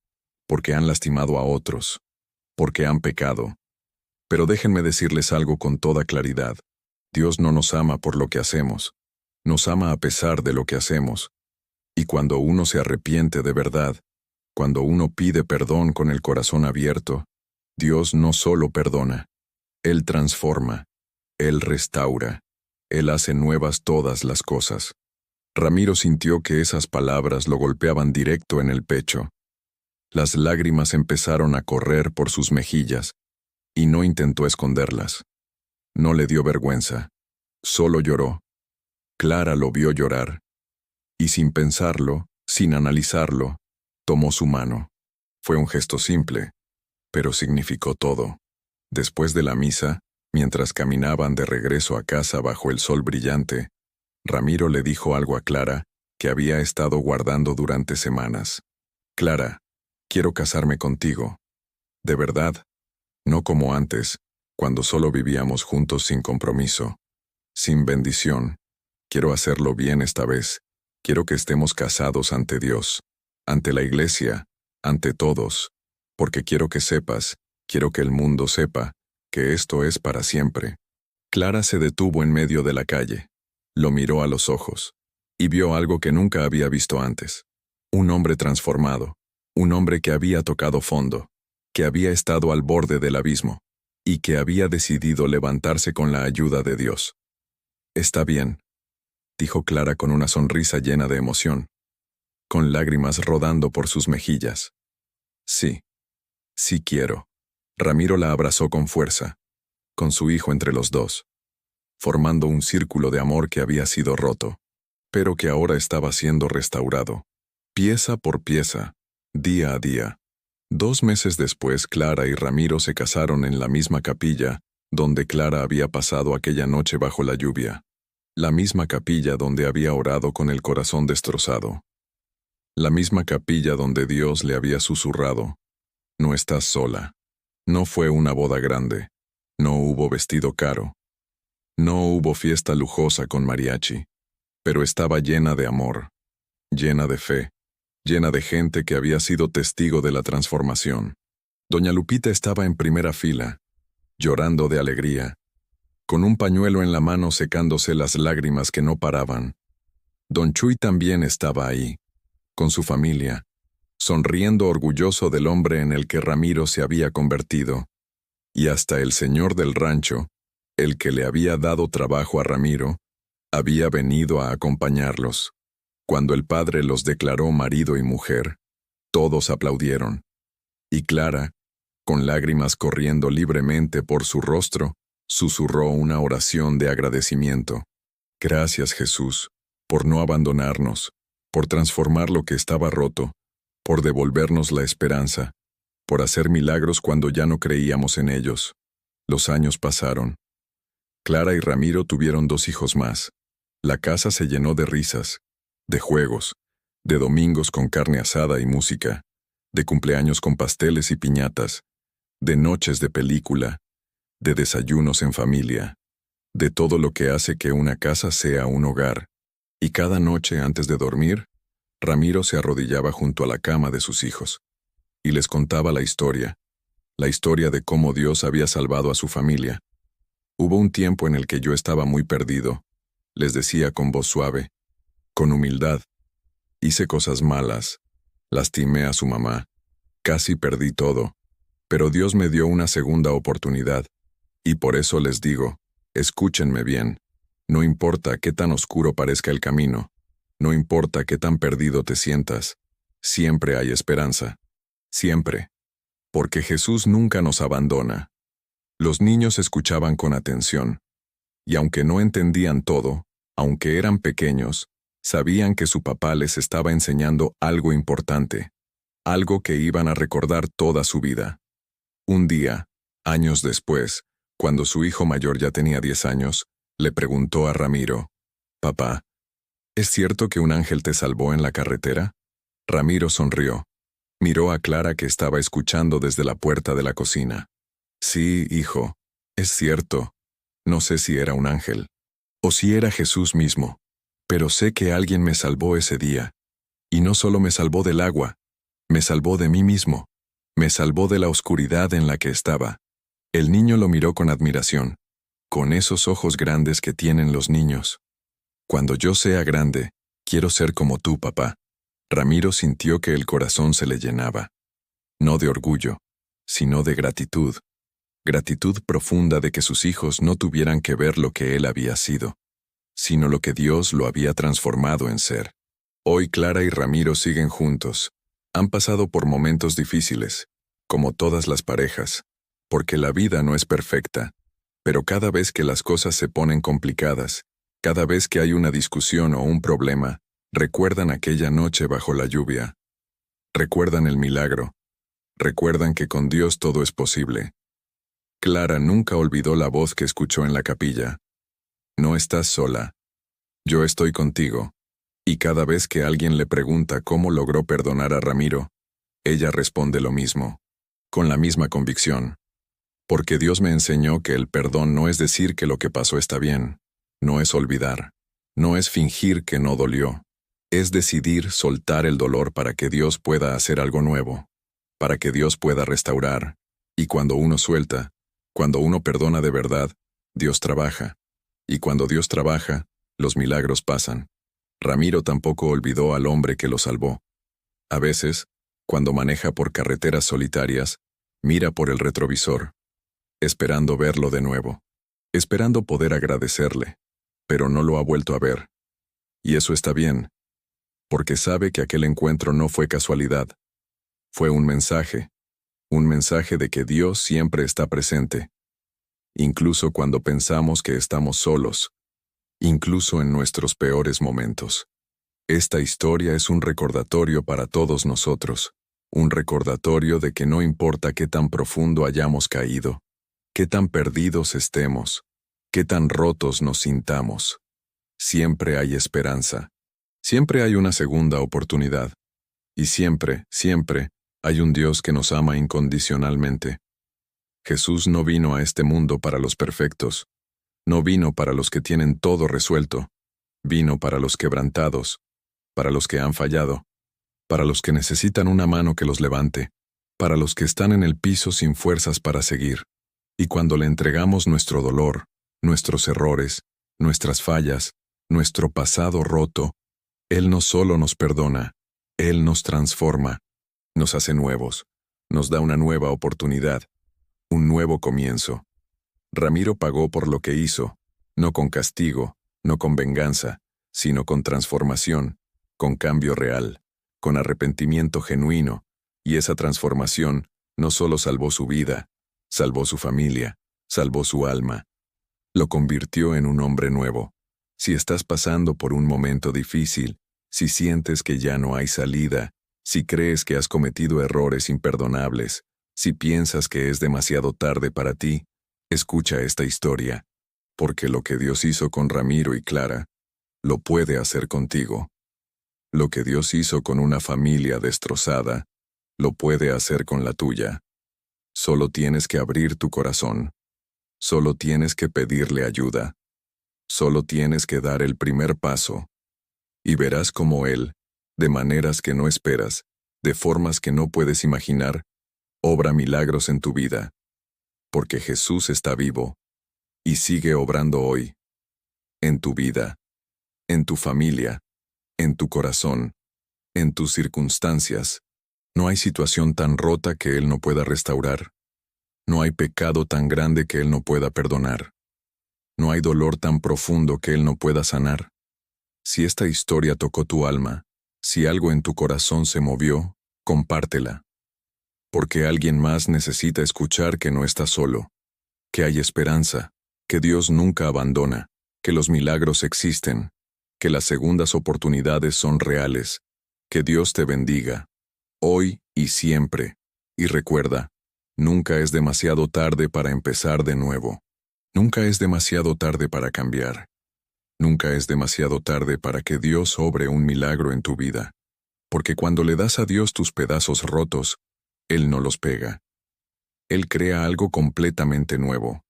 porque han lastimado a otros, porque han pecado. Pero déjenme decirles algo con toda claridad. Dios no nos ama por lo que hacemos, nos ama a pesar de lo que hacemos. Y cuando uno se arrepiente de verdad, cuando uno pide perdón con el corazón abierto, Dios no solo perdona, Él transforma, Él restaura, Él hace nuevas todas las cosas. Ramiro sintió que esas palabras lo golpeaban directo en el pecho. Las lágrimas empezaron a correr por sus mejillas, y no intentó esconderlas. No le dio vergüenza, solo lloró. Clara lo vio llorar, y sin pensarlo, sin analizarlo, tomó su mano. Fue un gesto simple, pero significó todo. Después de la misa, mientras caminaban de regreso a casa bajo el sol brillante, Ramiro le dijo algo a Clara que había estado guardando durante semanas. Clara, quiero casarme contigo. De verdad, no como antes, cuando solo vivíamos juntos sin compromiso, sin bendición. Quiero hacerlo bien esta vez. Quiero que estemos casados ante Dios, ante la iglesia, ante todos, porque quiero que sepas, quiero que el mundo sepa, que esto es para siempre. Clara se detuvo en medio de la calle, lo miró a los ojos, y vio algo que nunca había visto antes. Un hombre transformado, un hombre que había tocado fondo, que había estado al borde del abismo, y que había decidido levantarse con la ayuda de Dios. Está bien, dijo Clara con una sonrisa llena de emoción, con lágrimas rodando por sus mejillas. Sí, sí quiero. Ramiro la abrazó con fuerza, con su hijo entre los dos, formando un círculo de amor que había sido roto, pero que ahora estaba siendo restaurado, pieza por pieza, día a día. 2 meses después, Clara y Ramiro se casaron en la misma capilla donde Clara había pasado aquella noche bajo la lluvia, la misma capilla donde había orado con el corazón destrozado, la misma capilla donde Dios le había susurrado: no estás sola. No fue una boda grande, no hubo vestido caro, no hubo fiesta lujosa con mariachi, pero estaba llena de amor, llena de fe, llena de gente que había sido testigo de la transformación. Doña Lupita estaba en primera fila, llorando de alegría, con un pañuelo en la mano secándose las lágrimas que no paraban. Don Chuy también estaba ahí, con su familia, sonriendo orgulloso del hombre en el que Ramiro se había convertido. Y hasta el señor del rancho, el que le había dado trabajo a Ramiro, había venido a acompañarlos. Cuando el padre los declaró marido y mujer, todos aplaudieron. Y Clara, con lágrimas corriendo libremente por su rostro, susurró una oración de agradecimiento. Gracias, Jesús, por no abandonarnos, por transformar lo que estaba roto, por devolvernos la esperanza, por hacer milagros cuando ya no creíamos en ellos. Los años pasaron. Clara y Ramiro tuvieron 2 hijos más. La casa se llenó de risas, de juegos, de domingos con carne asada y música, de cumpleaños con pasteles y piñatas, de noches de película, de desayunos en familia, de todo lo que hace que una casa sea un hogar. Y cada noche antes de dormir, Ramiro se arrodillaba junto a la cama de sus hijos y les contaba la historia de cómo Dios había salvado a su familia. Hubo un tiempo en el que yo estaba muy perdido, les decía con voz suave, con humildad. Hice cosas malas, lastimé a su mamá, casi perdí todo, pero Dios me dio una segunda oportunidad, y por eso les digo, escúchenme bien, no importa qué tan oscuro parezca el camino, no importa qué tan perdido te sientas, siempre hay esperanza. Siempre. Porque Jesús nunca nos abandona. Los niños escuchaban con atención, y aunque no entendían todo, aunque eran pequeños, sabían que su papá les estaba enseñando algo importante, algo que iban a recordar toda su vida. Un día, años después, cuando su hijo mayor ya tenía 10 años, le preguntó a Ramiro: «Papá, ¿es cierto que un ángel te salvó en la carretera?» Ramiro sonrió. Miró a Clara que estaba escuchando desde la puerta de la cocina. «Sí, hijo, es cierto. No sé si era un ángel, o si era Jesús mismo, pero sé que alguien me salvó ese día. Y no solo me salvó del agua, me salvó de mí mismo, me salvó de la oscuridad en la que estaba». El niño lo miró con admiración, con esos ojos grandes que tienen los niños. «Cuando yo sea grande, quiero ser como tú, papá». Ramiro sintió que el corazón se le llenaba. No de orgullo, sino de gratitud. Gratitud profunda de que sus hijos no tuvieran que ver lo que él había sido, sino lo que Dios lo había transformado en ser. Hoy Clara y Ramiro siguen juntos. Han pasado por momentos difíciles, como todas las parejas, porque la vida no es perfecta, pero cada vez que las cosas se ponen complicadas, cada vez que hay una discusión o un problema, recuerdan aquella noche bajo la lluvia. Recuerdan el milagro. Recuerdan que con Dios todo es posible. Clara nunca olvidó la voz que escuchó en la capilla. «No estás sola. Yo estoy contigo. Y cada vez que alguien le pregunta cómo logró perdonar a Ramiro, ella responde lo mismo, con la misma convicción. Porque Dios me enseñó que el perdón no es decir que lo que pasó está bien, no es olvidar, no es fingir que no dolió, es decidir soltar el dolor para que Dios pueda hacer algo nuevo, para que Dios pueda restaurar, y cuando uno suelta, cuando uno perdona de verdad, Dios trabaja, y cuando Dios trabaja, los milagros pasan. Ramiro tampoco olvidó al hombre que lo salvó. A veces, cuando maneja por carreteras solitarias, mira por el retrovisor, esperando verlo de nuevo, esperando poder agradecerle, pero no lo ha vuelto a ver. Y eso está bien, porque sabe que aquel encuentro no fue casualidad. Fue un mensaje de que Dios siempre está presente, incluso cuando pensamos que estamos solos, incluso en nuestros peores momentos. Esta historia es un recordatorio para todos nosotros, un recordatorio de que no importa qué tan profundo hayamos caído, qué tan perdidos estemos, qué tan rotos nos sintamos, siempre hay esperanza, siempre hay una segunda oportunidad, y siempre, siempre, hay un Dios que nos ama incondicionalmente. Jesús no vino a este mundo para los perfectos, no vino para los que tienen todo resuelto, vino para los quebrantados, para los que han fallado, para los que necesitan una mano que los levante, para los que están en el piso sin fuerzas para seguir. Y cuando le entregamos nuestro dolor, nuestros errores, nuestras fallas, nuestro pasado roto, Él no solo nos perdona, Él nos transforma, nos hace nuevos, nos da una nueva oportunidad, un nuevo comienzo. Ramiro pagó por lo que hizo, no con castigo, no con venganza, sino con transformación, con cambio real, con arrepentimiento genuino, y esa transformación no solo salvó su vida, salvó su familia, salvó su alma, lo convirtió en un hombre nuevo. Si estás pasando por un momento difícil, si sientes que ya no hay salida, si crees que has cometido errores imperdonables, si piensas que es demasiado tarde para ti, escucha esta historia, porque lo que Dios hizo con Ramiro y Clara, lo puede hacer contigo. Lo que Dios hizo con una familia destrozada, lo puede hacer con la tuya. Solo tienes que abrir tu corazón. Solo tienes que pedirle ayuda. Solo tienes que dar el primer paso. Y verás cómo Él, de maneras que no esperas, de formas que no puedes imaginar, obra milagros en tu vida. Porque Jesús está vivo y sigue obrando hoy. En tu vida, en tu familia, en tu corazón, en tus circunstancias. No hay situación tan rota que Él no pueda restaurar. No hay pecado tan grande que Él no pueda perdonar. No hay dolor tan profundo que Él no pueda sanar. Si esta historia tocó tu alma, si algo en tu corazón se movió, compártela. Porque alguien más necesita escuchar que no estás solo, que hay esperanza, que Dios nunca abandona, que los milagros existen, que las segundas oportunidades son reales, que Dios te bendiga, hoy y siempre. Y recuerda, nunca es demasiado tarde para empezar de nuevo. Nunca es demasiado tarde para cambiar. Nunca es demasiado tarde para que Dios obre un milagro en tu vida. Porque cuando le das a Dios tus pedazos rotos, Él no los pega. Él crea algo completamente nuevo.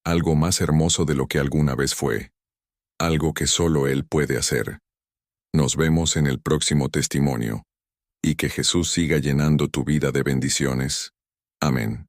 Algo más hermoso de lo que alguna vez fue. Algo que solo Él puede hacer. Nos vemos en el próximo testimonio. Y que Jesús siga llenando tu vida de bendiciones. Amén.